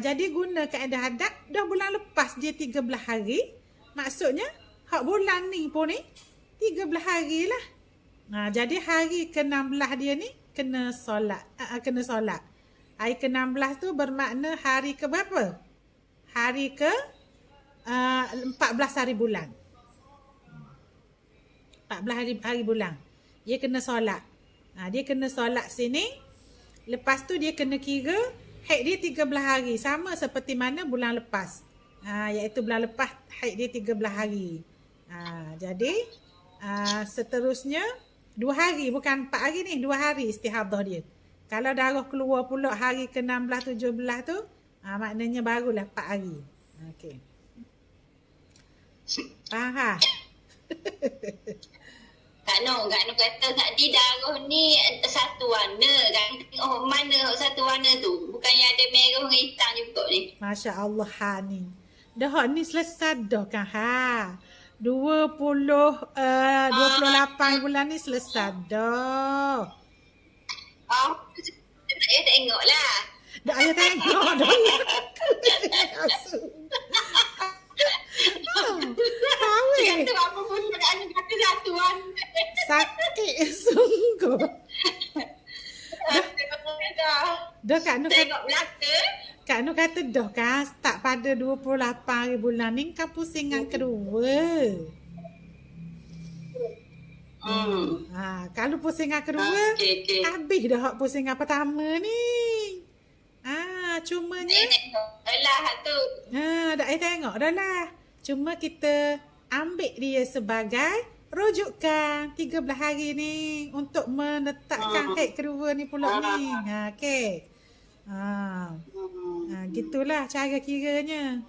Jadi guna kaedah adat dah bulan lepas dia 13 hari. Maksudnya hak bulan ni pun ni 13 hari lah. Jadi hari ke-16 dia ni kena solat. Hari ke-16 tu bermakna hari ke berapa? Hari ke 14 hari bulan. 14 hari bulan. Dia kena solat. Dia kena solat sini. Lepas tu dia kena kira haid dia 13 hari. Sama seperti mana bulan lepas. Iaitu bulan lepas haid dia 13 hari. Jadi seterusnya 2 hari, bukan 4 hari ni, 2 hari istihadah dia. Kalau darah keluar pula hari ke-16, 17 tu, maknanya barulah 4 hari. Okey. Faham? Kak Noh kata tadi darah ni satu warna kan. Oh, mana satu warna tu? Bukannya ada merah dengan hitam juga ni. Masya Allah ni. Dah ni selesai dah kan ha. 28 bulan ni selesai dah. Saya tengoklah. Dah ayah tengok dah. Kata apa pun ada kata satu warna. Sakit sungguh. Dah Kak Nur tengok belakang. Kak Nur kata dah kan start pada 28 hari bulan ni kan pusingan kedua. Kalau pusingan kedua habis dah hak pusingan pertama ni. Cumanya lah tu. Dah tengok dah lah. Cuma kita ambil dia sebagai rujukan 13 hari ni untuk menetapkan haid kedua ni pula ni. Okey. Gitulah cara kiranya.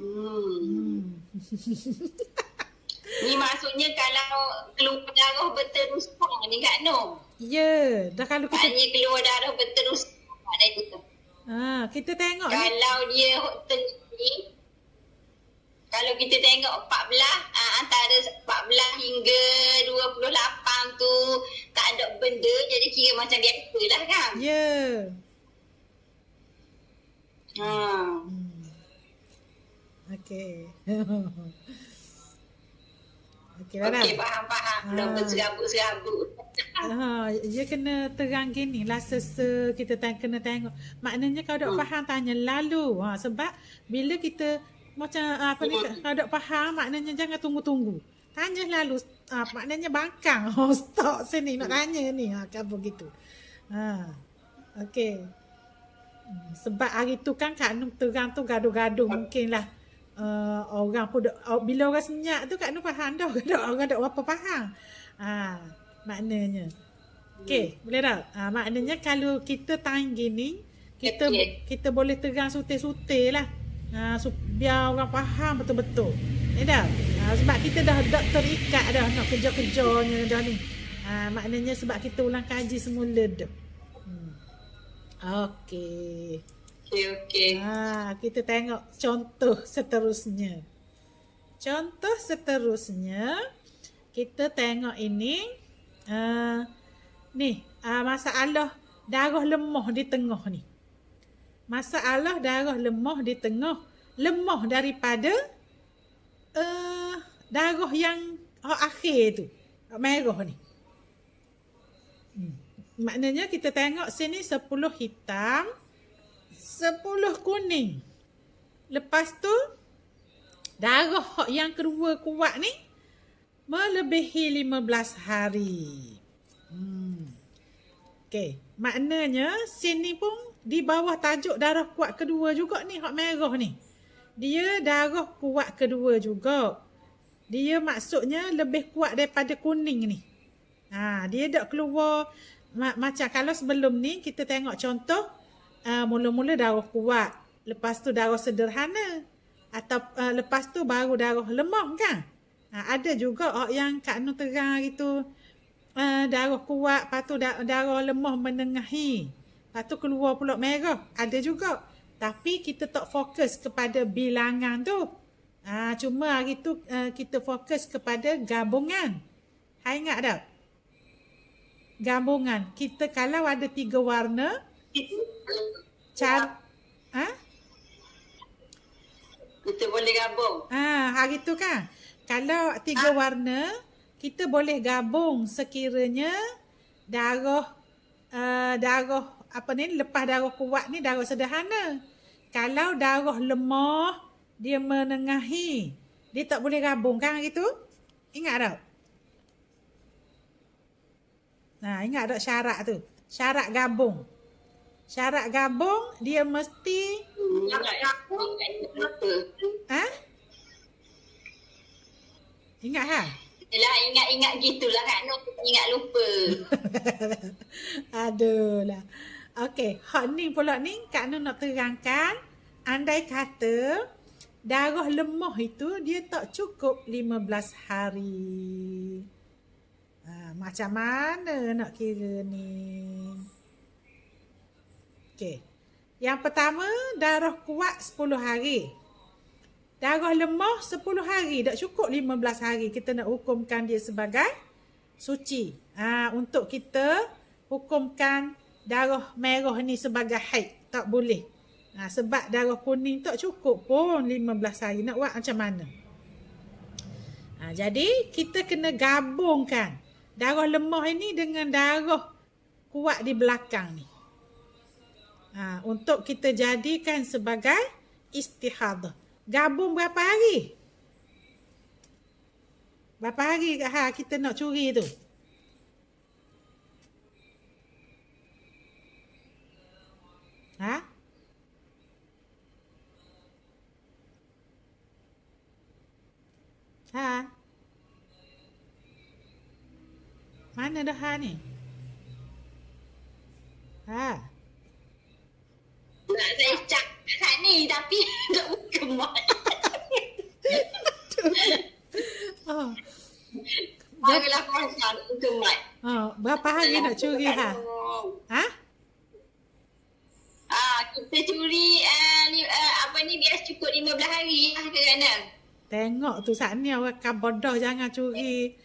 Ni maksudnya kalau keluar darah berterusan ni Kak Noh. Ya, dah kalau kita keluar darah berterusan ada itu. Kita tengok kalau dia tinggi, kalau kita tengok 14, antara 14 hingga 28 tu tak ada benda, jadi kira macam biasa lah kan? Ya. Okey. Okey, faham. Dah berserabut-serabut. Dia kena terang gini lah kita kena tengok. Maknanya kalau tak faham tanya lalu. Sebab bila kita macam kalau tak faham maknanya jangan tunggu-tunggu. Tanya lalu. Maknanya bangkang. Stop sini nak tanya ni. Kan begitu. Okey. Sebab hari tu kan Kak Nur terang tu gaduh-gaduh mungkinlah. Orang pun bila orang senyap tu Kak Nur faham dah. Orang tak apa faham. Maknanya. Okey, boleh tak? Maknanya kalau kita tanya gini, kita boleh terang sutir-sutir lah. Biar orang faham betul-betul. Tak? Sebab kita dah terikat dah nak kejar-kejarnya dah ni. Maknanya sebab kita ulang kaji semula dah. Okey. Okey. Kita tengok contoh seterusnya. Kita tengok ini. Masalah darah lemah di tengah ni. Masalah darah lemah di tengah. Lemah daripada darah yang akhir tu. Merah ni. Maknanya kita tengok sini 10 hitam, 10 kuning. Lepas tu darah yang kedua kuat ni melebihi 15 hari. Okey, maknanya sini pun di bawah tajuk darah kuat kedua juga ni hak merah ni. Dia darah kuat kedua juga. Dia maksudnya lebih kuat daripada kuning ni. Dia dak keluar macam kalau sebelum ni kita tengok contoh mula-mula darah kuat, lepas tu darah sederhana atau lepas tu baru darah lemah kan. Ada juga yang Kak Nur terang itu darah kuat, lepas tu darah lemah menengahi. Lepas tu keluar pula merah. Ada juga. Tapi kita tak fokus kepada bilangan tu. Cuma hari tu kita fokus kepada gabungan. Hai ingat tak? Gabungan. Kita kalau ada 3 warna, Kita boleh gabung. hari tu kan. Kalau 3 warna, kita boleh gabung sekiranya darah lepas darah kuat ni darah sederhana. Kalau darah lemah, dia menengahi, dia tak boleh gabung kan hari tu? Ingat tak? Ingat tak syarat tu? Syarat gabung. Syarat gabung dia mesti Ingat ha? Yelah, ingat-ingat gitulah Kak Nur. Ingat lupa. Aduh lah. Okey, hak ni pula ni Kak Nur nak terangkan. Andai kata darah lemah itu dia tak cukup 15 hari. Macam mana nak kira ni? Okey. Yang pertama, darah kuat 10 hari. Darah lemah 10 hari. Tak cukup 15 hari. Kita nak hukumkan dia sebagai suci. Untuk kita hukumkan darah merah ni sebagai haid. Tak boleh. Sebab darah kuning tak cukup pun 15 hari. Nak buat macam mana? Jadi kita kena gabungkan darah lemah ini dengan darah kuat di belakang ni. Untuk kita jadikan sebagai istihadah. Gabung berapa hari? Berapa hari kita nak curi tu? Mana dah ni? Nak saya cakap ni tapi tak buka mic. Barulah kuasa nak buka mic. Berapa hari nak curi Kita curi biasa cukup 15 hari ke Kak? Tengok tu saat ni orang kan bodoh, jangan curi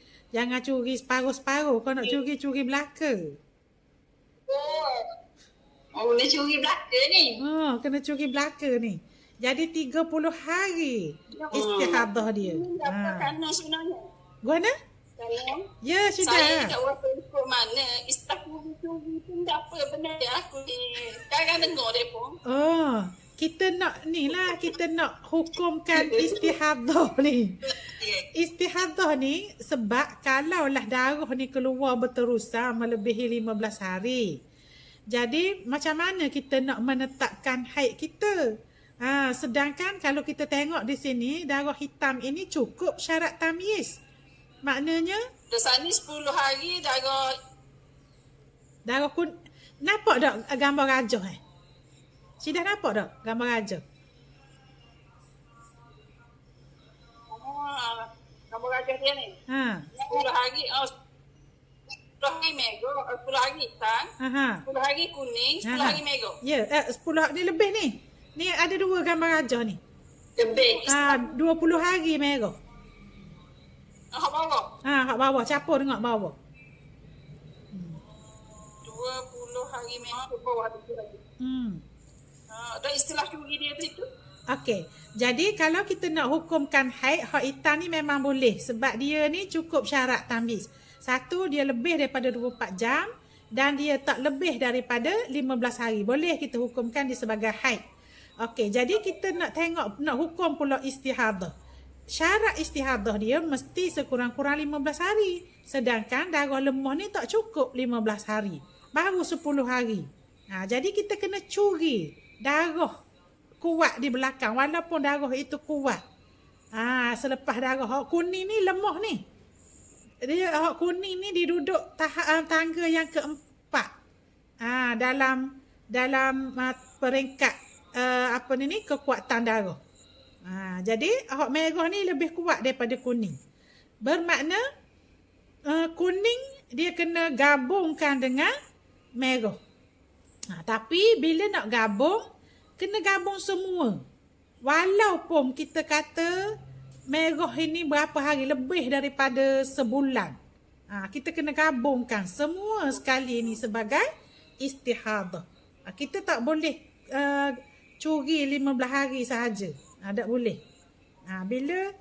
separuh-separuh. Kau nak curi belaka. Kena curi belaka ni. Kena curi belaka ni. Jadi 30 hari istihadah dia. Kerana sebenarnya. Guna? Ya, sudah. Saya tak berapa ikut mana. Istihadah curi pun tak apa benda aku ni. Kadang dengar dia pun. Kita nak hukumkan istihadah ni. Istihadah ni sebab kalaulah darah ni keluar berterusan melebihi 15 hari. Jadi macam mana kita nak menetapkan haid kita? Sedangkan kalau kita tengok di sini darah hitam ini cukup syarat tamyiz. Maknanya Dasar ni 10 hari darah nampak tak gambar rajah Sidah nampak tak gambar raja? Gambar raja dia ni. 10 hari 10 hari merah, 10 hari hitam, 10 hari kuning, 10 hari merah. Ya, 10 ni lebih ni. Ni ada 2 gambar raja ni. Lebih. 20 hari merah. Hak bawah. Hak bawah, capur tengok bawah. 20 hari merah ke bawah tu lagi. Ada istilah curi dia tu. Okey. Jadi kalau kita nak hukumkan haid, hak hitam ni memang boleh sebab dia ni cukup syarat tamyiz. Satu, dia lebih daripada 24 jam dan dia tak lebih daripada 15 hari. Boleh kita hukumkan dia sebagai haid. Okey, jadi kita nak hukum pula istihadah. Syarat istihadah dia mesti sekurang-kurang 15 hari. Sedangkan darah lemah ni tak cukup 15 hari. Baru 10 hari. Jadi kita kena curi darah kuat di belakang walaupun darah itu kuat. Selepas darah hak kuning ni lemah ni. Dia hak kuning ni diduduk tangga yang keempat. Dalam peringkat kekuatan darah. Jadi hak merah ni lebih kuat daripada kuning. Bermakna kuning dia kena gabungkan dengan merah. Tapi bila nak gabung, kena gabung semua. Walaupun kita kata merah ini berapa hari, lebih daripada sebulan. Kita kena gabungkan semua sekali ini sebagai istihadah. Kita tak boleh curi 15 hari sahaja. Tak boleh. Bila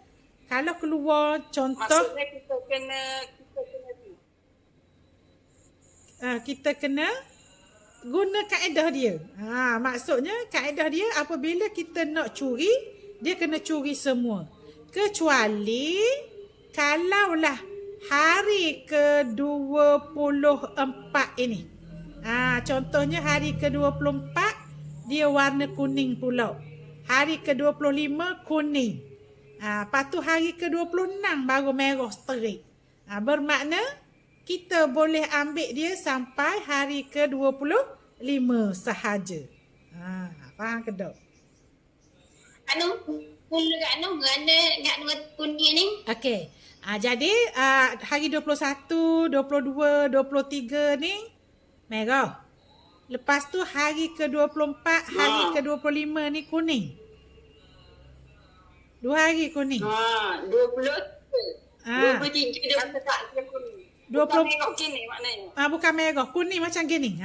kalau keluar contoh, maksudnya kita kena guna kaedah dia. Maksudnya kaedah dia apabila kita nak curi, dia kena curi semua. Kecuali kalaulah hari ke-24 ini. Contohnya hari ke-24 dia warna kuning pula. Hari ke-25 kuning. Lepas tu hari ke-26 baru merah terik. Bermakna kita boleh ambil dia sampai hari ke-25 sahaja. Faham ke tak? Mula kat ngak kuning ni. Okey. Jadi hari 21, 22, 23 ni merah. Lepas tu hari ke-24, hari ke-25 ni kuning. 2 hari kuning. 23. 23 dia tak dia kuning. 20 merah gini maknanya. Bukan merah, kuning macam gini.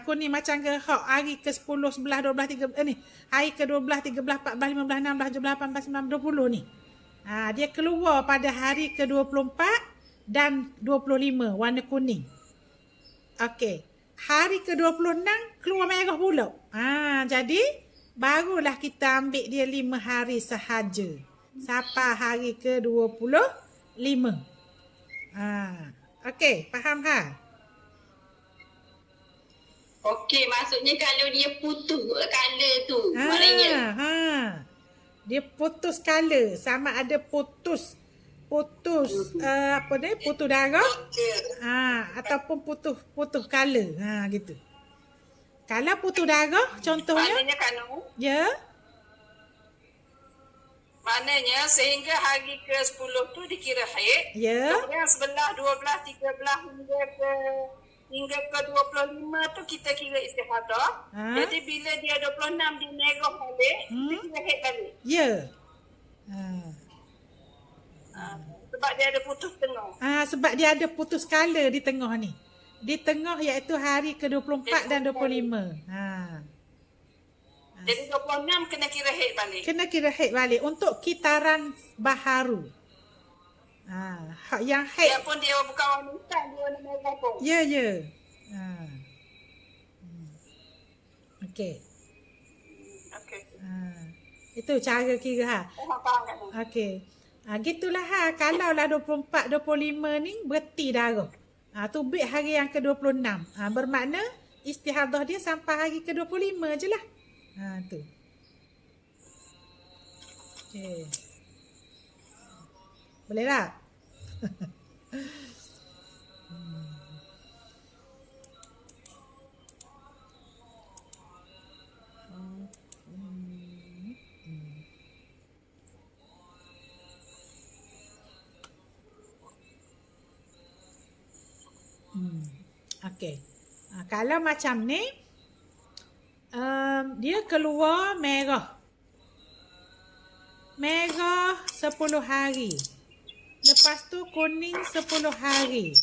Kuning macam gerhak hari ke-10, 11, 12, 13 ni. Hari ke-12, 13, 14, 15, 16, 17, 18, 19, 20 ni. Dia keluar pada hari ke-24 dan 25 warna kuning. Okey. Hari ke-26 keluar merah pula. Jadi barulah kita ambil dia 5 hari sahaja. Sampai hari ke-25. Okey, faham Okey, maksudnya kalau dia putus color tu, maknanya. Dia putus color, sama ada putus putus darah ataupun putus color. Gitu. Kalau putus darah contohnya, Maknanya Kanu, ya. maknanya sehingga hari ke-10 tu dikira haid. Ya. Kemudian 11, 12, 13 hingga ke 25 tu kita kira istihadah. Jadi bila dia 26 dia merah balik, kita kira haid balik. Ya. Sebab dia ada putus tengah. Sebab dia ada putus color di tengah ni. Di tengah iaitu hari ke-24 dan 25. Jadi 26 kena kira haid balik. Kena kira haid balik untuk kitaran baharu. Yang haid. Biarpun dia bukan warna hitam, dia warna merah pun. Ya. Okey. Okey. Itu cara kira Faham kan? Okey. Gitulah Kalau lah 24, 25 ni berhenti darah. Tu hari yang ke-26. Bermakna istihadah dia sampai hari ke-25 je lah. Tu. Okey. Boleh tak? Okey. Kalau macam ni, dia keluar merah. Merah 10 hari. Lepas tu kuning 10 hari.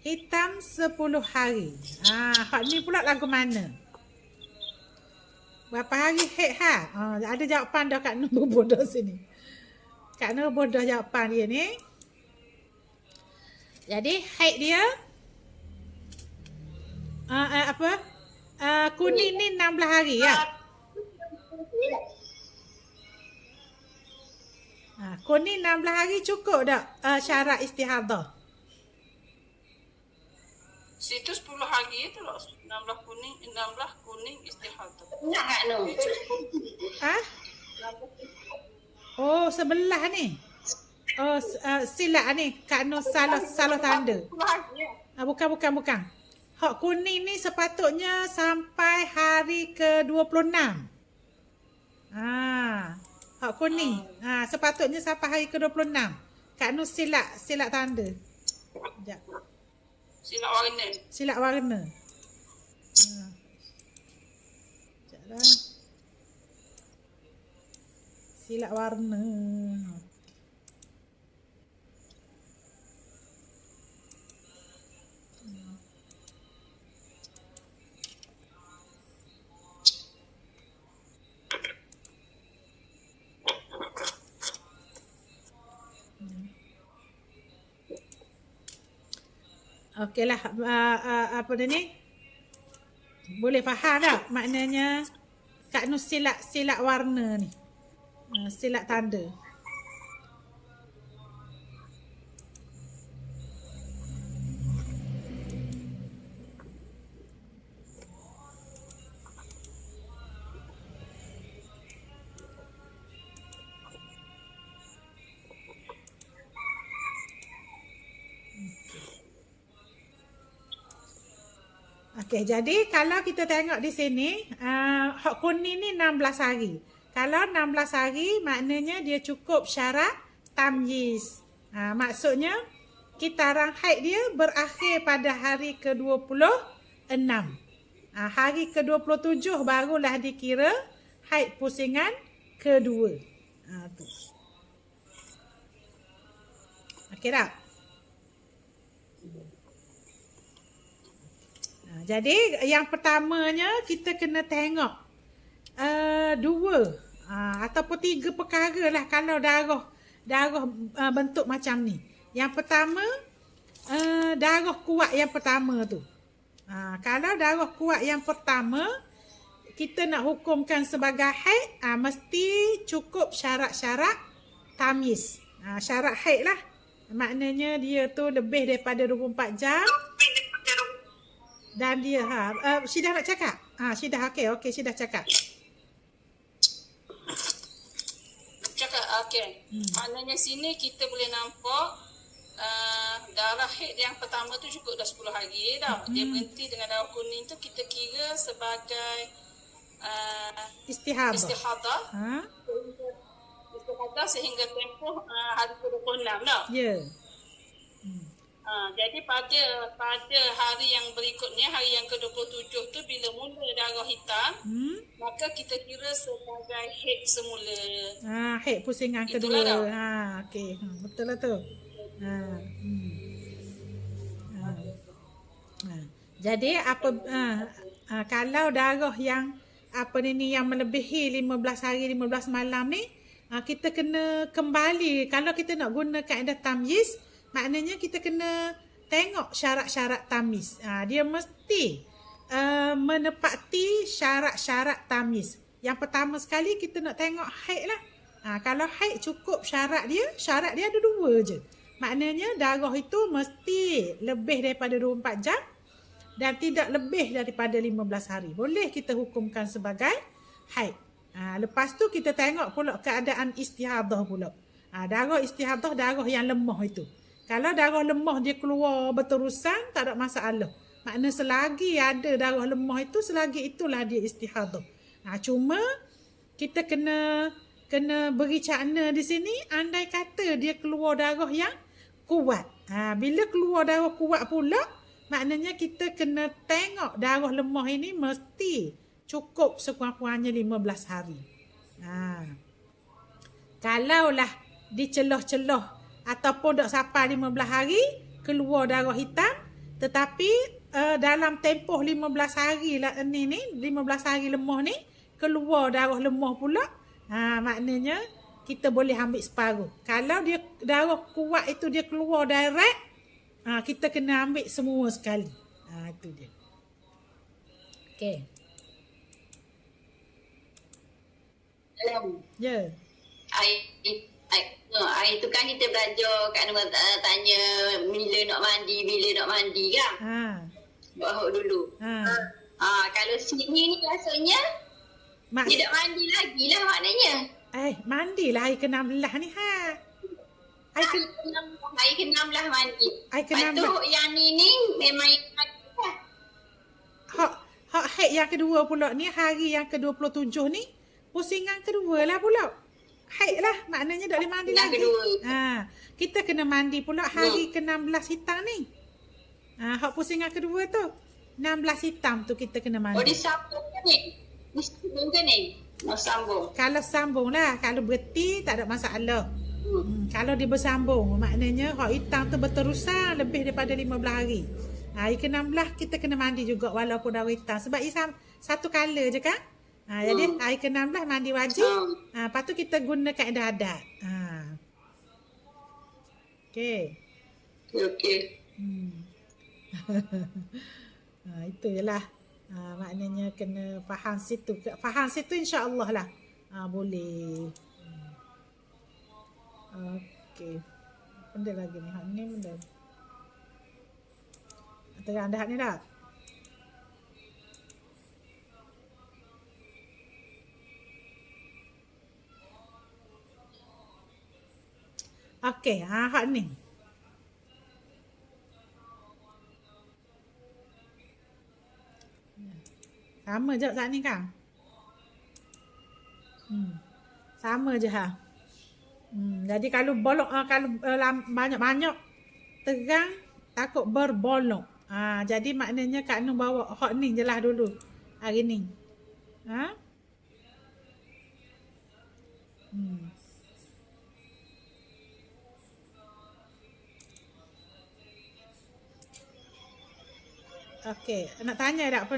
Hitam 10 hari. Hak ni pula lagu mana? Berapa hari haid ada jawapan dah Kak Nur bodoh sini. Kak Nur bodoh jawapan dia ni. Jadi haid dia kuning ni 16 hari ya. Kuning 16 hari cukup tak syarat istihadah? Situ 10 hari tu lah. 16 kuning istihadah. Nak Kak Nur. Oh, sebelah ni. Oh, silap ni. Kak Nur salah tanda. 10 hari ya. Bukan. Hak kuning ni sepatutnya sampai hari ke-26. Hak kuning. Sepatutnya sampai hari ke-26. Kak Nur silap tanda. Sekejap. Silap warna. Silap warna. Sekejaplah. Silap warna. Okeylah, apa dia ni? Boleh faham tak maknanya Kak Nur silap warna ni? Silap tanda. Okey, jadi kalau kita tengok di sini, hak kuning ni 16 hari. Kalau 16 hari, maknanya dia cukup syarat tamyiz. Maksudnya, kitaran haid dia berakhir pada hari ke-26. Hari ke-27 barulah dikira haid pusingan kedua. Tu. Okey tak? Jadi yang pertamanya kita kena tengok dua ataupun tiga perkara lah kalau darah bentuk macam ni. Yang pertama darah kuat yang pertama tu. Kalau darah kuat yang pertama kita nak hukumkan sebagai haid, mesti cukup syarat-syarat tamyiz. Syarat haid lah. Maknanya dia tu lebih daripada 24 jam. Dan dia Syidah nak cakap? Syidah okey Syidah cakap. Okey. Maknanya sini kita boleh nampak darah haid yang pertama tu cukup dah 10 hari dah. Dia berhenti dengan darah kuning tu kita kira sebagai istihadah. Istihadah sehingga tempoh hari ke-26 dah. Ya. Jadi pada hari yang berikutnya, hari yang ke-27 tu bila mula darah hitam, maka kita kira sebagai haid semula. Haid pusingan kedua. Okey. Betul lah tu. Jadi kalau darah yang yang melebihi 15 hari 15 malam ni, kita kena kembali. Kalau kita nak guna kaedah tamyiz, maknanya kita kena tengok syarat-syarat tamyiz. Dia mesti menepati syarat-syarat tamyiz. Yang pertama sekali kita nak tengok haid lah. Kalau haid cukup syarat dia ada dua je. Maknanya darah itu mesti lebih daripada 24 jam dan tidak lebih daripada 15 hari. Boleh kita hukumkan sebagai haid. Lepas tu kita tengok pula keadaan istihadah pula. Darah istihadah darah yang lemah itu. Kalau darah lemah dia keluar berterusan, tak ada masalah. Maknanya selagi ada darah lemah itu, selagi itulah dia istihadah. Cuma kita kena beri cakna di sini, andai kata dia keluar darah yang kuat. Bila keluar darah kuat pula, maknanya kita kena tengok darah lemah ini mesti cukup sekurang-kurangnya 15 hari. Kalaulah di celah-celah ataupun tak sampai 15 hari keluar darah hitam, tetapi dalam tempoh 15 hari lah ni 15 hari lemah ni keluar darah lemah pula, maknanya kita boleh ambil separuh. Kalau dia darah kuat itu dia keluar direct, kita kena ambil semua sekali. Itu dia. Okey. Ya. Itu kan kita belajar kat Nur tanya bila nak mandi kan? Buat hok dulu. Kalau sini ni rasanya tidak mandi lagi lah maknanya. Mandilah hari ke-16 ni Hari ke-16 mandi. Lepas tu yang ni memang mandi lah. Hak haid yang kedua pula ni, hari yang ke-27 ni, pusingan kedua lah pula. Haid lah, maknanya tak boleh mandi lagi. Kita kena mandi pula hari ke-16 hitam ni. Hak pusingan kedua tu. 16 hitam tu kita kena Oh, mandi. disambung ke ni? Disambung ke ni? Nak sambung. Kalau sambung lah, kalau berhenti tak ada masalah. Kalau dia bersambung, maknanya hak hitam tu berterusan lebih daripada 15 hari. Hari ke-16 kita kena mandi juga walaupun darah hitam. Sebab ia satu colour je kan? Jadi hari ke-16 mandi wajib. Lepas tu kita guna kaedah adat. Okey. Okey. Itu je lah. Maknanya kena faham situ. Faham situ insya-Allah lah. Boleh. Okey. Benda lagi ni. Hak ni benda. Terang dah ni dah. Okey, hak ni. Sama je saat ni kan? Sama je ha. Jadi kalau bolong kalau banyak-banyak terang takut berbolong. Jadi maknanya Kak Nur bawa hot ni je lah dulu hari ni. Okey, nak tanya tak?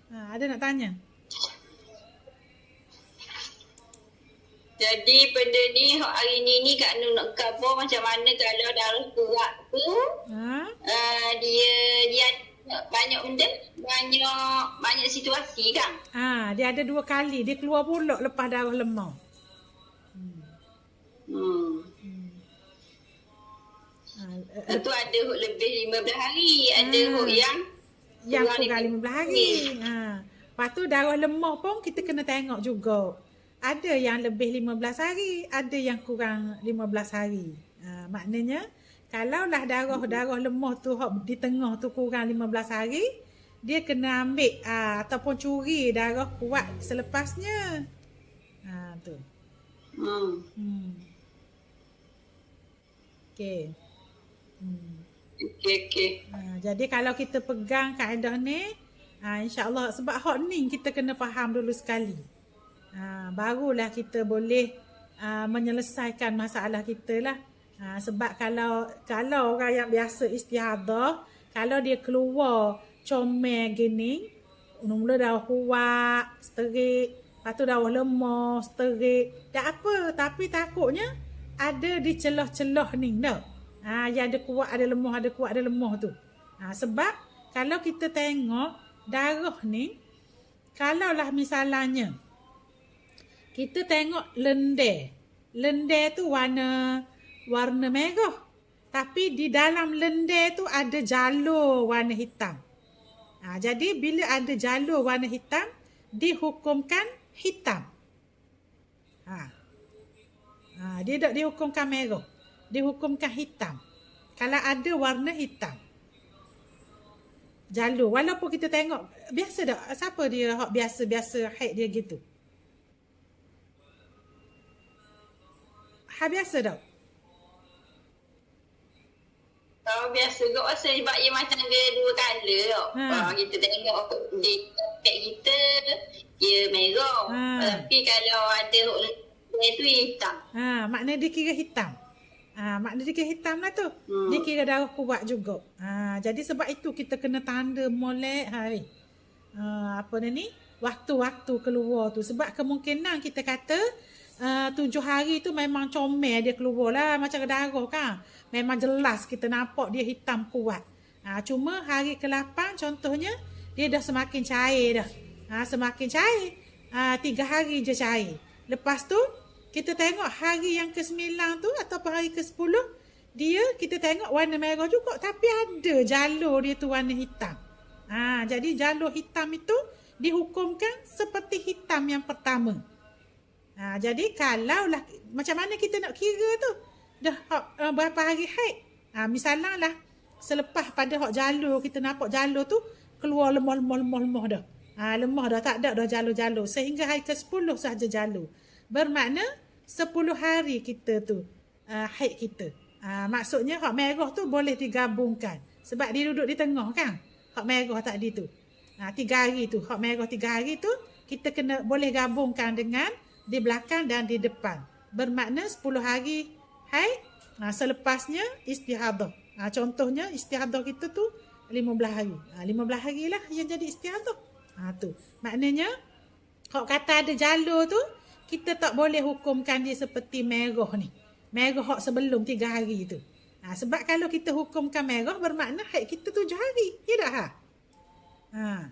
Ada nak tanya? Jadi benda ni hari ni Kak Nur nak cover macam mana kalau darah kuat tu dia banyak benda, banyak situasi kan? Dia ada 2 kali, dia keluar pula lepas darah lemah. Itu ada hok lebih 15 hari, ada hok yang kurang 15 hari. Lepas tu darah lemah pun kita kena tengok juga. Ada yang lebih 15 hari, ada yang kurang 15 hari. Maknanya kalaulah darah lemah tu di tengah tu kurang 15 hari, dia kena ambil ataupun curi darah kuat selepasnya. Tu. Okey. Okey. Jadi kalau kita pegang kaedah ni, insya-Allah sebab hak ni kita kena faham dulu sekali. Barulah kita boleh menyelesaikan masalah kita lah. Sebab kalau orang yang biasa istihadah, kalau dia keluar comel gini, mula darah kuat, sterik, lepas tu darah lemah, sterik, tak apa, tapi takutnya ada di celah-celah ni dah. Yang ada kuat, ada lemah, ada kuat, ada lemah tu. Sebab kalau kita tengok darah ni, kalaulah misalnya kita tengok lendir. Lendir tu warna merah. Tapi di dalam lendir tu ada jalur warna hitam. Jadi bila ada jalur warna hitam, dihukumkan hitam. Dia tak dihukumkan merah. Dihukumkan hitam. Kalau ada warna hitam. Jalur. Walaupun kita tengok, biasa tak? Siapa dia biasa haid dia gitu? Biasa tak? Biasa kot rasa sebab dia macam dia 2 color tau. Kita tengok dia pet kita, dia merah. Tapi kalau ada dia tu hitam. Maknanya dia kira hitam. Maknanya dia kira hitam lah tu. Dia kira darah kuat juga. Jadi sebab itu kita kena tanda molek hari. Waktu-waktu keluar tu. Sebab kemungkinan kita kata 7 hari tu memang comel dia keluar lah. Macam darah kan. Memang jelas kita nampak dia hitam kuat. Cuma hari ke-8 contohnya, dia dah semakin cair dah. Semakin cair. 3 hari je cair. Lepas tu, kita tengok hari yang ke-9 tu ataupun hari ke-10, kita tengok warna merah juga. Tapi ada jalur dia tu warna hitam. Jadi jalur hitam itu dihukumkan seperti hitam yang pertama. Jadi kalaulah, macam mana kita nak kira tu? Dah berapa hari haid? Misalnya lah, selepas pada hak jalur, kita nampak jalur tu keluar lemah dah. Lemah dah, tak ada dah jalur-jalur. Sehingga hari ke-10 sahaja jalur. Bermakna 10 hari kita tu haid kita. Maksudnya hak merah tu boleh digabungkan. Sebab dia duduk di tengah kan. hak merah tadi tu. 3 hari tu, hak merah 3 hari tu kita kena boleh gabungkan dengan di belakang dan di depan. Bermakna 10 hari haid, selepasnya istihadah. Contohnya istihadah kita tu 15 hari. 15 hari lah yang jadi istihadah. Tu. Maknanya hak kata ada jalur tu kita tak boleh hukumkan dia seperti merah ni. Merah hak sebelum 3 hari tu. Sebab kalau kita hukumkan merah bermakna haid kita 7 hari. Ya tak ha?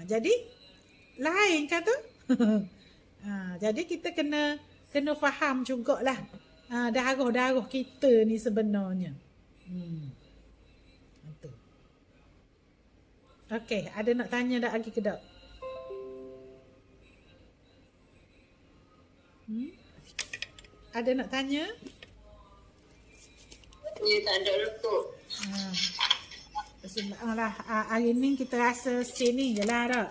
Jadi lain kan tu? Jadi kita kena faham jugalah darah-darah kita ni sebenarnya. Itu. Okey, ada nak tanya tak lagi ke tak? Ada nak tanya? Ya, tak ada lekuk. Lah, hari ni kita rasa sini je lah tak?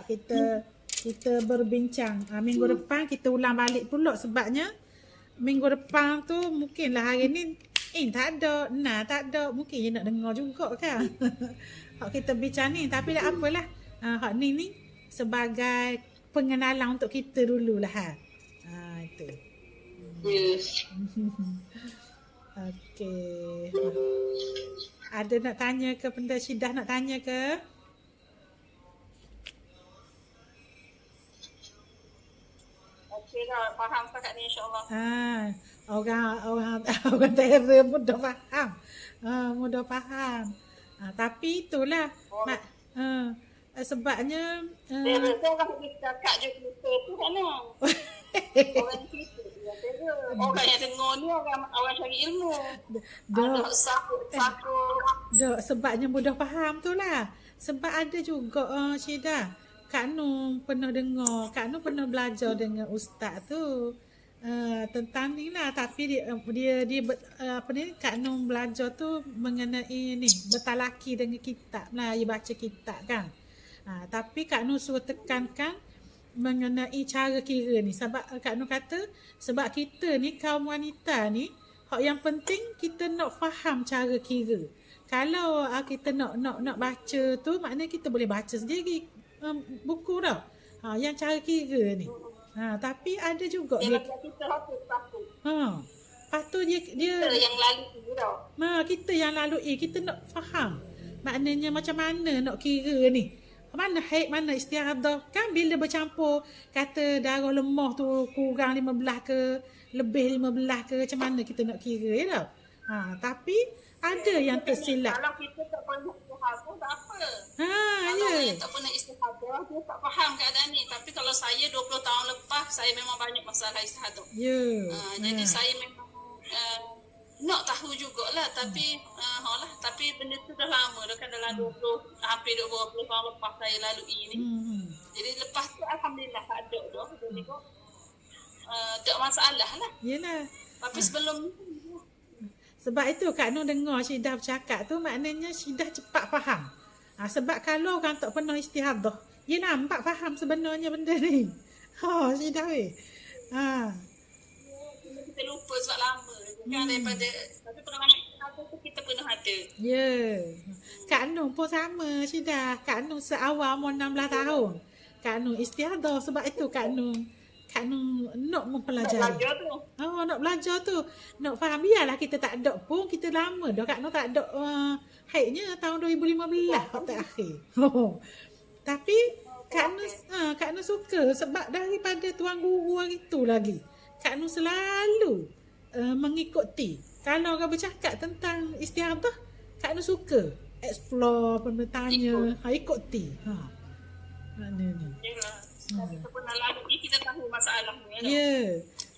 Kita berbincang. Minggu depan kita ulang balik pula sebabnya minggu depan tu mungkinlah hari ni tak ada, tak ada. Mungkin je nak dengar juga kan. Hak kita bincang ni. Tapi tak apalah. Hak ni sebagai pengenalan untuk kita dululah. Itu. Yes. Okey. Ada nak tanya ke benda Syidah nak tanya ke? Okey dah, faham setakat ni insya-Allah. Orang daerah mudah faham. Mudah faham. Tapi itulah sebabnya Dia rasa orang cakap je kita tu kan. Orang kita orang yang dengar ni orang cari ilmu. Ada Dok, sebabnya mudah faham tu lah. Sebab ada juga Syidah, Kak Nur pernah dengar, Kak Nur pernah belajar dengan ustaz tu tentang ni lah. Tapi dia apa ni, Kak Nur belajar tu mengenai ni bertalaki dengan kitab lah, dia baca kitab kan. Tapi Kak Nur suruh tekankan mengenai cara kira ni. Sebab Kak Nur kata, sebab kita ni kaum wanita ni, hak yang penting kita nak faham cara kira. Kalau kita nak baca tu, maknanya kita boleh baca sendiri buku dah. Yang cara kira ni. Tapi ada juga dia kita hafaz satu. Lepas tu dia Kita yang lalu dah. kita yang lalui, kita nak faham. Maknanya macam mana nak kira ni. Mana haid, mana istihadah. Kan bila bercampur kata darah lemah tu kurang 15 ke lebih 15 ke, macam mana kita nak kira ya tak? Tapi ada yang tersilap. Kalau kita tak pernah istihadah tak apa. Kalau yang tak pernah istihadah dia tak faham keadaan ni. Tapi kalau saya 20 tahun lepas saya memang banyak masalah istihadah. Jadi saya memang nak tahu jugalah, tapi tapi benda tu dah lama dah kan, dalam hampir 20 tahun lepas saya lalui ni. Jadi lepas tu alhamdulillah tak ada dah. Jadi tak masalah lah. Yelah. Tapi sebelum ni sebab itu Kak Nur dengar Syidah bercakap tu, maknanya Syidah cepat faham. Sebab kalau orang tak pernah istihadah, dia nampak faham sebenarnya benda ni. Syidah weh. Kita lupa sebab lama kan, daripada tapi pengalaman istihadah tu kita pernah ada. Kak Nur pun sama Syidah. Kak Nur seawal umur 16 tahun. Kak Nur istihadah, sebab itu Kak Nur nak mempelajari. Nak belajar tu. Nak faham. Biarlah kita tak ada pun, kita lama dah. Kak Nur tak ada haidnya tahun 2015 waktu akhir. Tapi Kak Nur suka sebab daripada tuan guru hari tu lagi. Kak Nur selalu mengikuti. Kalau orang bercakap tentang istihadah, Kak Nur suka explore, bertanya, ikuti. Maknanya. Kita pernah lalui, kita tahu masalah ni.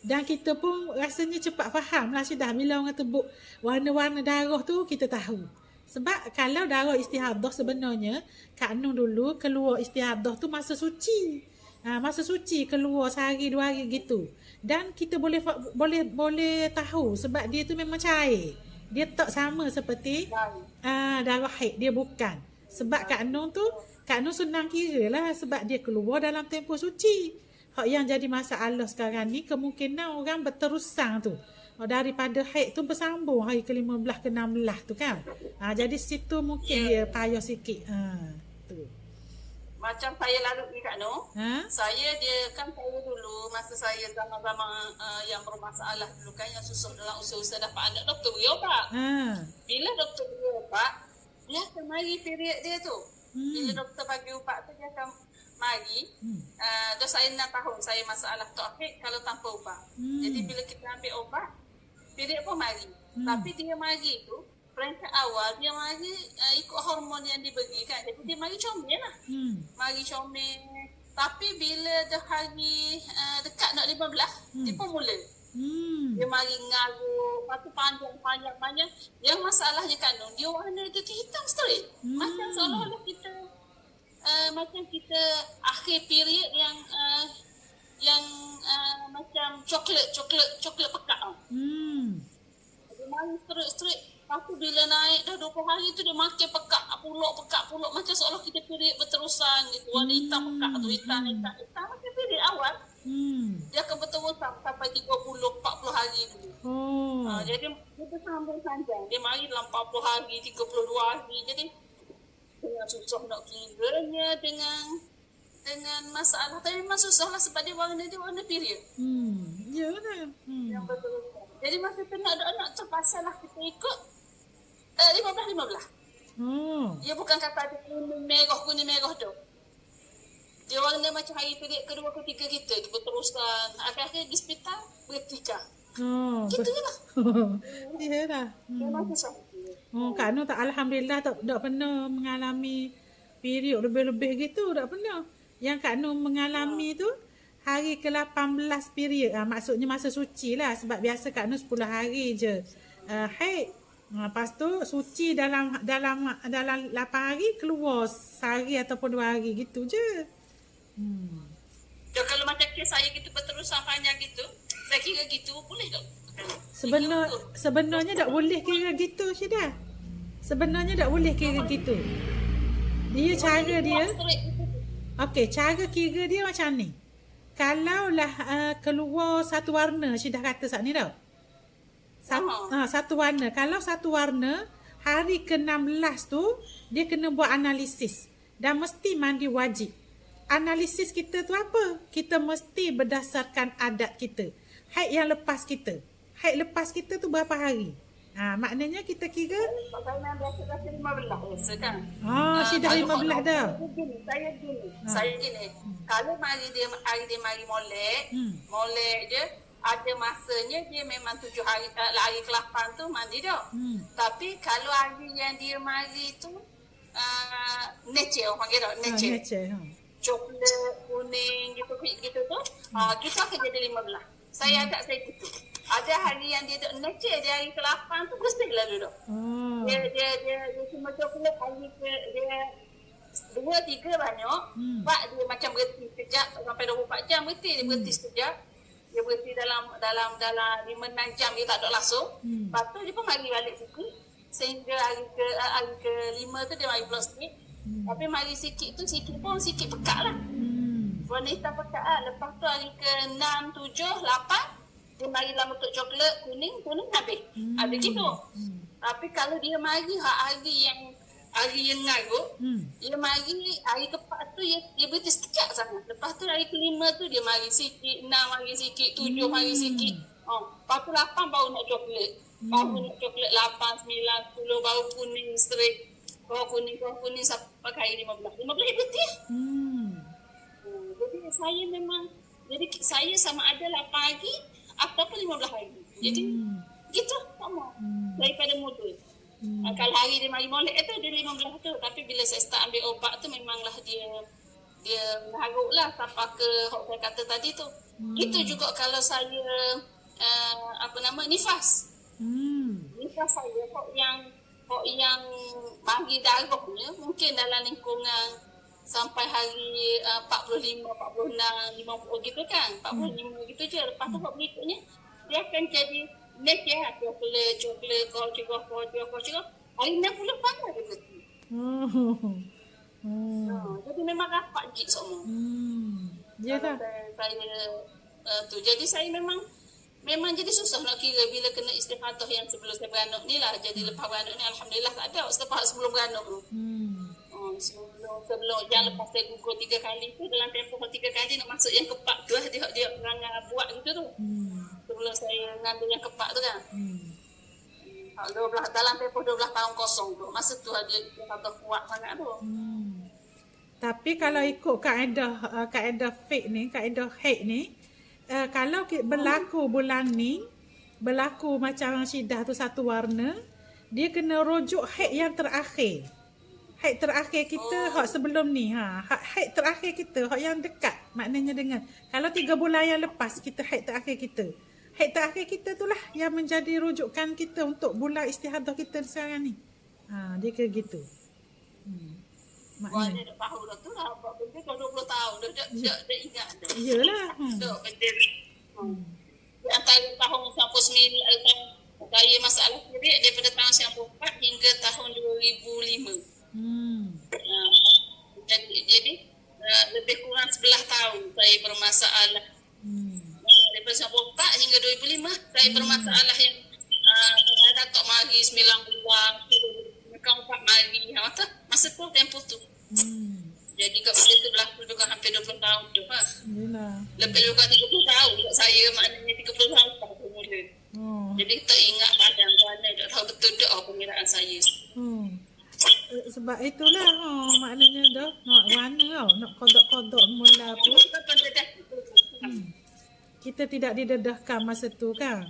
Dan kita pun rasanya cepat faham lah Syidah. Bila orang sebut warna-warna darah tu, kita tahu. Sebab kalau darah istihadah sebenarnya, Kak Nur dulu keluar istihadah tu masa suci. Masa suci keluar sehari 2 hari gitu. Dan kita boleh tahu sebab dia tu memang cair. Dia tak sama seperti darah haid, dia bukan. Sebab Kak Nur senang kira lah sebab dia keluar dalam tempoh suci. Yang jadi masalah sekarang ni kemungkinan orang berterusan tu. Daripada haid tu bersambung hari ke-15 ke-16 tu kan. Jadi situ mungkin dia payah sikit. macam saya lalu ni Kak Noh, saya dulu masa saya zaman-zaman yang bermasalah dulu kan, yang susah dalam usaha-usaha dapat anak, doktor beri obat. Bila doktor beri obat, dia akan mari period dia tu. Bila doktor bagi ubat tu, dia akan mari. Dah saya 6 tahun saya masalah tokhid kalau tanpa ubat. Jadi bila kita ambil ubat, period pun mari. Tapi dia mari tu, peringkat awal dia mari ikut hormon yang diberi kan. Jadi dia mari comel lah. Mari comel. Tapi bila dah hari dekat nak 15, dia pun mula. Dia mari ngarut. Lepas tu panjang. Yang masalahnya kan, dia warna dia tu hitam straight. Macam seolah-olah kita macam kita akhir period yang macam coklat pekat. Dia mari straight. Lepas tu bila naik dah 20 hari tu dia makin pekat pulak macam seolah kita period berterusan gitu. Warna hitam pekat tu, hitam macam period awal. Dia akan berterusan sampai 30-40 hari dulu. Jadi dia bersambung panjang. Dia mari dalam 40 hari, 32 hari. Jadi dengan susah nak kiranya dengan masalah. Tapi memang susah lah sebab dia warna period. Ya lah. Yang berterusan. Jadi masa tu nak terpaksa lah kita ikut 15. Dia bukan kata ada kuning merah tu. Dia warna macam hari period kedua ketiga kita. Dia berterusan. Akhir-akhir di hospital bertikah. Gitu je lah. Ya lah. Memang susah. Kak Noh tak, alhamdulillah tak pernah mengalami period lebih-lebih gitu. Tak pernah. Yang Kak Noh mengalami tu hari ke-18 period. Maksudnya masa suci lah. Sebab biasa Kak Noh 10 hari je haid. Lepas tu suci dalam 8 hari, keluar sehari ataupun 2 hari gitu je. Kalau macam kes saya gitu berterusan panjang gitu, saya kira gitu boleh tak? Sebenarnya tak boleh kira gitu Syedah. Sebenarnya tak boleh kira gitu. Dia cara dia. Okey, cara kira dia macam ni. Kalaulah keluar satu warna, Syedah kata saat ni tau. Satu warna. Kalau satu warna, hari ke-16 tu dia kena buat analisis dan mesti mandi wajib. Analisis kita tu apa? Kita mesti berdasarkan adat kita. Haid yang lepas kita. Haid lepas kita tu berapa hari? Maknanya kita kira saya biasa 15 kan. Si dah 15 dah. Saya gini. Kalau hari dia mari molek je, ada masanya dia memang 7 hari hari ke-8 tu mandi dah. Tapi kalau hari yang dia mari tu nece orang panggil dah, nece. Coklat, kuning gitu tu. Kita akan jadi 15. Saya agak saya gitu. Ada hari yang dia nece, dia hari ke-8 tu bersih lah duduk. Dia cuma coklat hari ke dia 2-3 banyak. Pak dia macam berhenti sekejap sampai 24 jam berhenti, dia berhenti sekejap. Dia berhenti dalam 5-6 jam dia tak ada langsung. Lepas tu dia pun mari balik sikit. Sehingga hari ke-5 tu dia mari pula sikit. Tapi mari sikit tu sikit pekat lah. Warna hitam pekat lah. Lepas tu hari ke-6, 7, 8 dia mari dalam bentuk coklat, kuning habis. Ada gitu. Tapi kalau dia mari hari yang ngarut, dia mari hari ke-4 tu dia berhenti sekejap sangat. Lepas tu hari ke-5 tu dia mari sikit, 6 mari sikit, 7 mari sikit. Lepas tu 8 baru nak coklat. Baru nak coklat 8, 9, 10 baru kuning straight. Baru kuning sampai hari 15. 15 dia berhenti. Jadi saya sama ada 8 hari ataupun 15 hari. Jadi gitu sama. Daripada muda. Kalau hari dia mari molek tu dia 15 tu. Tapi bila saya start ambil ubat tu memanglah dia mengharuk lah sampai ke saya kata tadi tu. Itu juga kalau saya nifas. Nifas saya kok yang bagi darahnya mungkin dalam lingkungan sampai hari 45, 46, 50 gitu kan. 45 gitu je. Lepas tu berikutnya dia akan jadi next ya, coklat, kocok. Hari 60 pandai dia berhenti. Jadi memang rapat jik semua. Ya dah. Jadi saya memang jadi susah nak kira bila kena istighathah yang sebelum saya beranak ni lah. Jadi lepas beranak ni alhamdulillah tak ada. Selepas sebelum beranak tu. sebelum yang lepas saya gugur 3 kali tu, dalam tempoh 3 kali nak masuk yang keempat tu lah dia orang buat gitu tu. Sebelum saya ngambil yang keempat tu kan. 12 dalam tempoh 12 tahun kosong tu. Masa tu dia kata kuat sangat tu. Tapi kalau ikut kaedah fake ni, kaedah haid ni, kalau berlaku bulan ni, berlaku macam Syidah tu satu warna, dia kena rujuk haid yang terakhir. Haid terakhir kita hak sebelum ni, haid terakhir kita hak yang dekat, maknanya dengan kalau 3 bulan yang lepas kita haid terakhir kita. Haid terakhir kita itulah yang menjadi rujukan kita untuk bulan istihadah kita sekarang ni. Dia ke gitu. Maknanya dah tahu dah tu lah, buat benda dah 20 tahun dah ingat dah. Iyalah. Dah benda antara tahun 99 saya masalah kira daripada tahun 94 hingga tahun 2005. Jadi lebih kurang 11 tahun saya bermasalah. Daripada 94 hingga 2005 saya bermasalah yang Datuk mari 9 bulan, mereka 4 mari. Masa tu tempoh tu. Jadi kat benda tu berlaku juga hampir 20 tahun tu. Lebih kurang 30 tahun kat saya, maknanya 30 tahun tak mula. Jadi tak ingat badan mana, tak tahu betul tak pengiraan saya. Sebab itulah maknanya dah nak mana tau, nak kodok-kodok mula pun kita tidak didedahkan masa tu kan.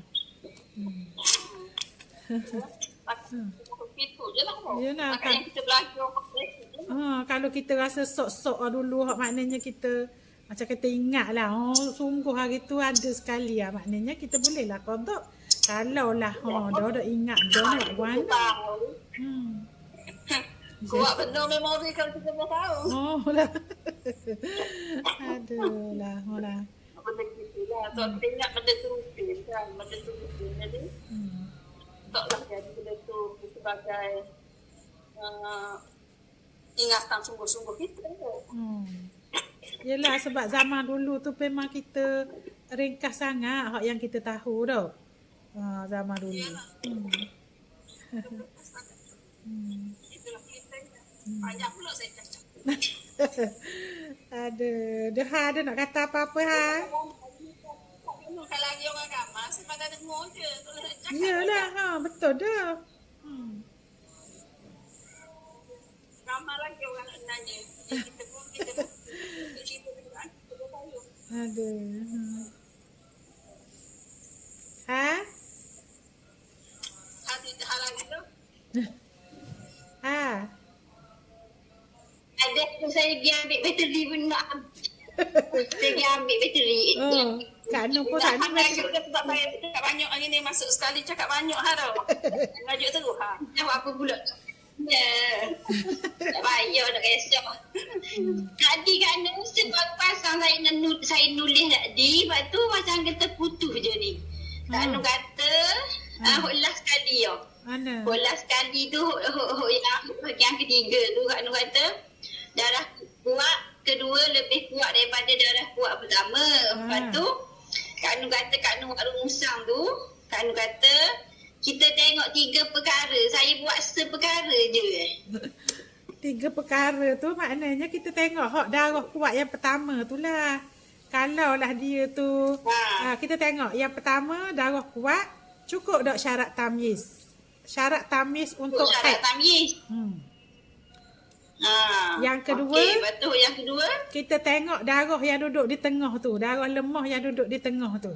Itu je lah. Yalah, makanya kita belajar. Kalau kita rasa sok-sok dulu, maknanya kita macam kita ingat lah, sungguh hari tu ada sekali lah, maknanya kita boleh lah kodok. Kalau lah dah ingat dah nak mana. Kuat benar memori kalau kita dah tahu. Lah. Aduh lah. Benda gitu lah. So, kita ingat benda tu rutin kan. Benda tu rutin. Jadi, taklah jadi benda tu sebagai ingatan sungguh-sungguh kita. Yelah, sebab zaman dulu tu memang kita ringkas sangat hak yang kita tahu tau. Zaman dulu. Banyak pula saya cakap. Ada nak kata apa-apa Kalau lagi orang agama, sebab ada dengar je. Yalah, betul dah. Ramai lagi orang nak nanya. Kita pun cerita dengan kita tahu. Hal lagi tu? Ada tu saya pergi ambil bateri pun nak. Saya pergi ambil bateri. Kak Nur pun tak ni Tak payah cakap banyak hari ni, masuk sekali cakap banyak tau. Ngajuk terus Jawab apa pula? Ya. Tak payah nak kisah. Tadi kan sebab pasang saya nulis tadi, lepas tu macam kata putus je ni. Kak Nur kata ulas sekali ya. Ulas sekali tu yang ketiga tu Kak Nur kata darah kuat kedua lebih kuat daripada darah kuat pertama. Lepas tu Kak Nur kata Kak Nur rumusang tu, Kak Nur kata kita tengok 3 perkara. Saya buat seperkara je. 3 perkara tu maknanya kita tengok hak darah kuat yang pertama tu lah. Kalau lah dia tu kita tengok yang pertama darah kuat, cukup tak syarat tamyiz? Syarat tamyiz untuk syarat tamyiz. Yang kedua, betul. Yang kedua, kita tengok darah yang duduk di tengah tu, darah lemah yang duduk di tengah tu.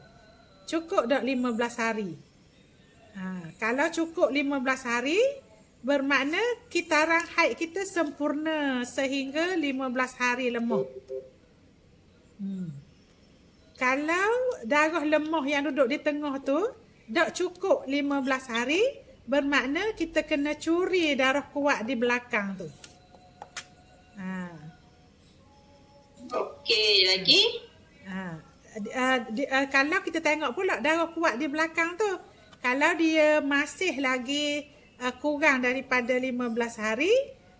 Cukup tak 15 hari? Kalau cukup 15 hari, bermakna kitaran haid kita sempurna sehingga 15 hari lemah. Kalau darah lemah yang duduk di tengah tu tak cukup 15 hari, bermakna kita kena curi darah kuat di belakang tu. Okey, lagi. Kalau kita tengok pula darah kuat di belakang tu, kalau dia masih lagi kurang daripada 15 hari,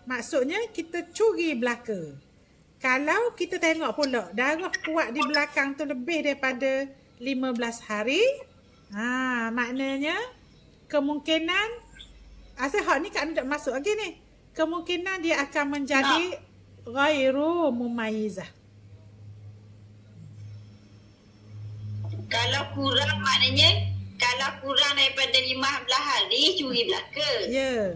maksudnya kita curi belaka. Kalau kita tengok pula darah kuat di belakang tu lebih daripada 15 hari, maknanya kemungkinan asal hak ni Kak Nur tak masuk lagi ni. kemungkinan dia akan menjadi ghairu mumayyizah. Kalau kurang maknanya kalau kurang daripada 15 hari curi belaka. Ya.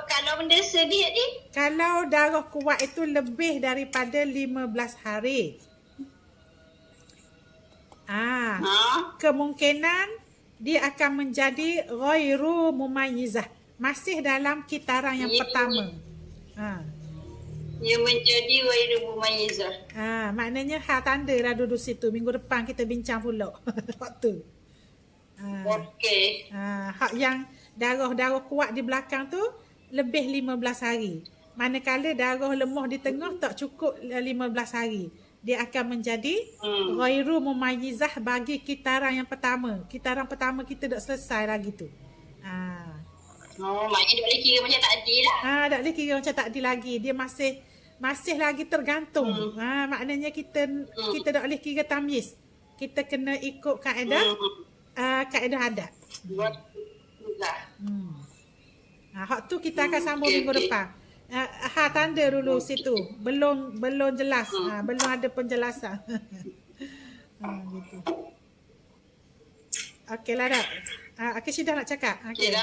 Kalau benda sedih ni, Kalau darah kuat itu lebih daripada 15 hari. Kemungkinan dia akan menjadi ghairu mumayyizah. Masih dalam kitaran yang pertama. Ia menjadi ghairu mumayyizah. Maknanya tanda lah duduk situ. Minggu depan kita bincang pula. Waktu. Okey. Hak yang darah kuat di belakang tu lebih 15 hari. Manakala darah lemah di tengah tak cukup 15 hari. Dia akan menjadi ghairu mumayyizah bagi kitaran yang pertama. Kitaran pertama kita dah selesai lagi tu. Maknanya dia boleh kira macam tak adil lah. Tak boleh kira macam tak adil lagi. Dia masih lagi tergantung. Maknanya kita tak boleh kira tamyiz. Kita kena ikut kaedah adat. Hak tu kita akan sambung minggu depan. Tanda dulu situ. Belum jelas. Belum ada penjelasan. Gitu. Okeylah dah. Okey, Syidah nak cakap? Okey.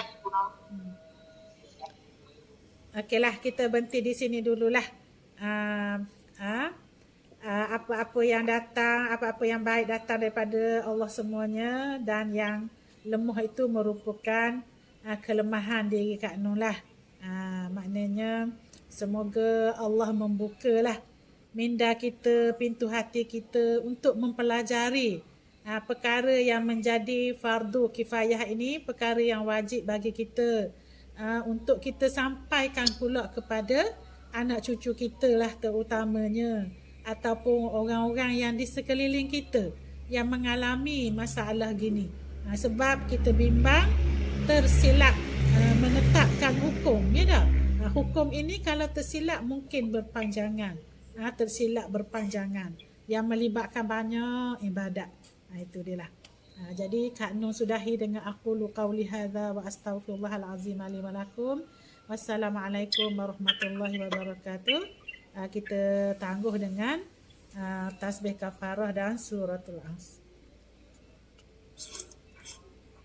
Okeylah, kita berhenti di sini dululah. Apa-apa yang datang, apa-apa yang baik datang daripada Allah semuanya, dan yang lemah itu merupakan kelemahan diri Kak Nur lah. Maknanya semoga Allah membukalah minda kita, pintu hati kita untuk mempelajari perkara yang menjadi fardu kifayah ini, perkara yang wajib bagi kita, untuk kita sampaikan pula kepada anak cucu kita lah terutamanya, ataupun orang-orang yang di sekeliling kita yang mengalami masalah gini. Sebab kita bimbang tersilap menetapkan hukum, ya tak? Hukum ini kalau tersilap mungkin berpanjangan. Tersilap berpanjangan yang melibatkan banyak ibadat. Itu dia lah. Jadi Kak Nur sudahi dengan aqulu qawli hadza wa astaghfirullahal azim li wa lakum. Wassalamualaikum warahmatullahi wabarakatuh. Kita tangguh dengan tasbih kafarah dan suratul As.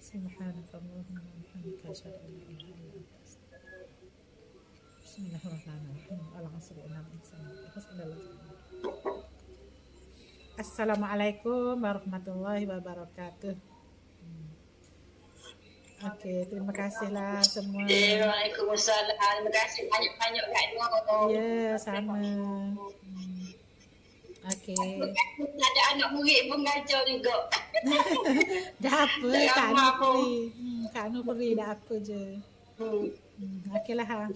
Subhanakallahumma wa bihamdika asyhadu an la ilaha illa anta. Bismillahirrahmanirrahim. Assalamualaikum warahmatullahi wabarakatuh. Okey, terima kasihlah semua. Waalaikumsalam. Terima kasih banyak-banyak Kak Nur. Ya, sama. Okey. Ada anak murid pun mengajar juga. Dah apa Kak Nur free. Kak Nur free dah apa je. Okeylah.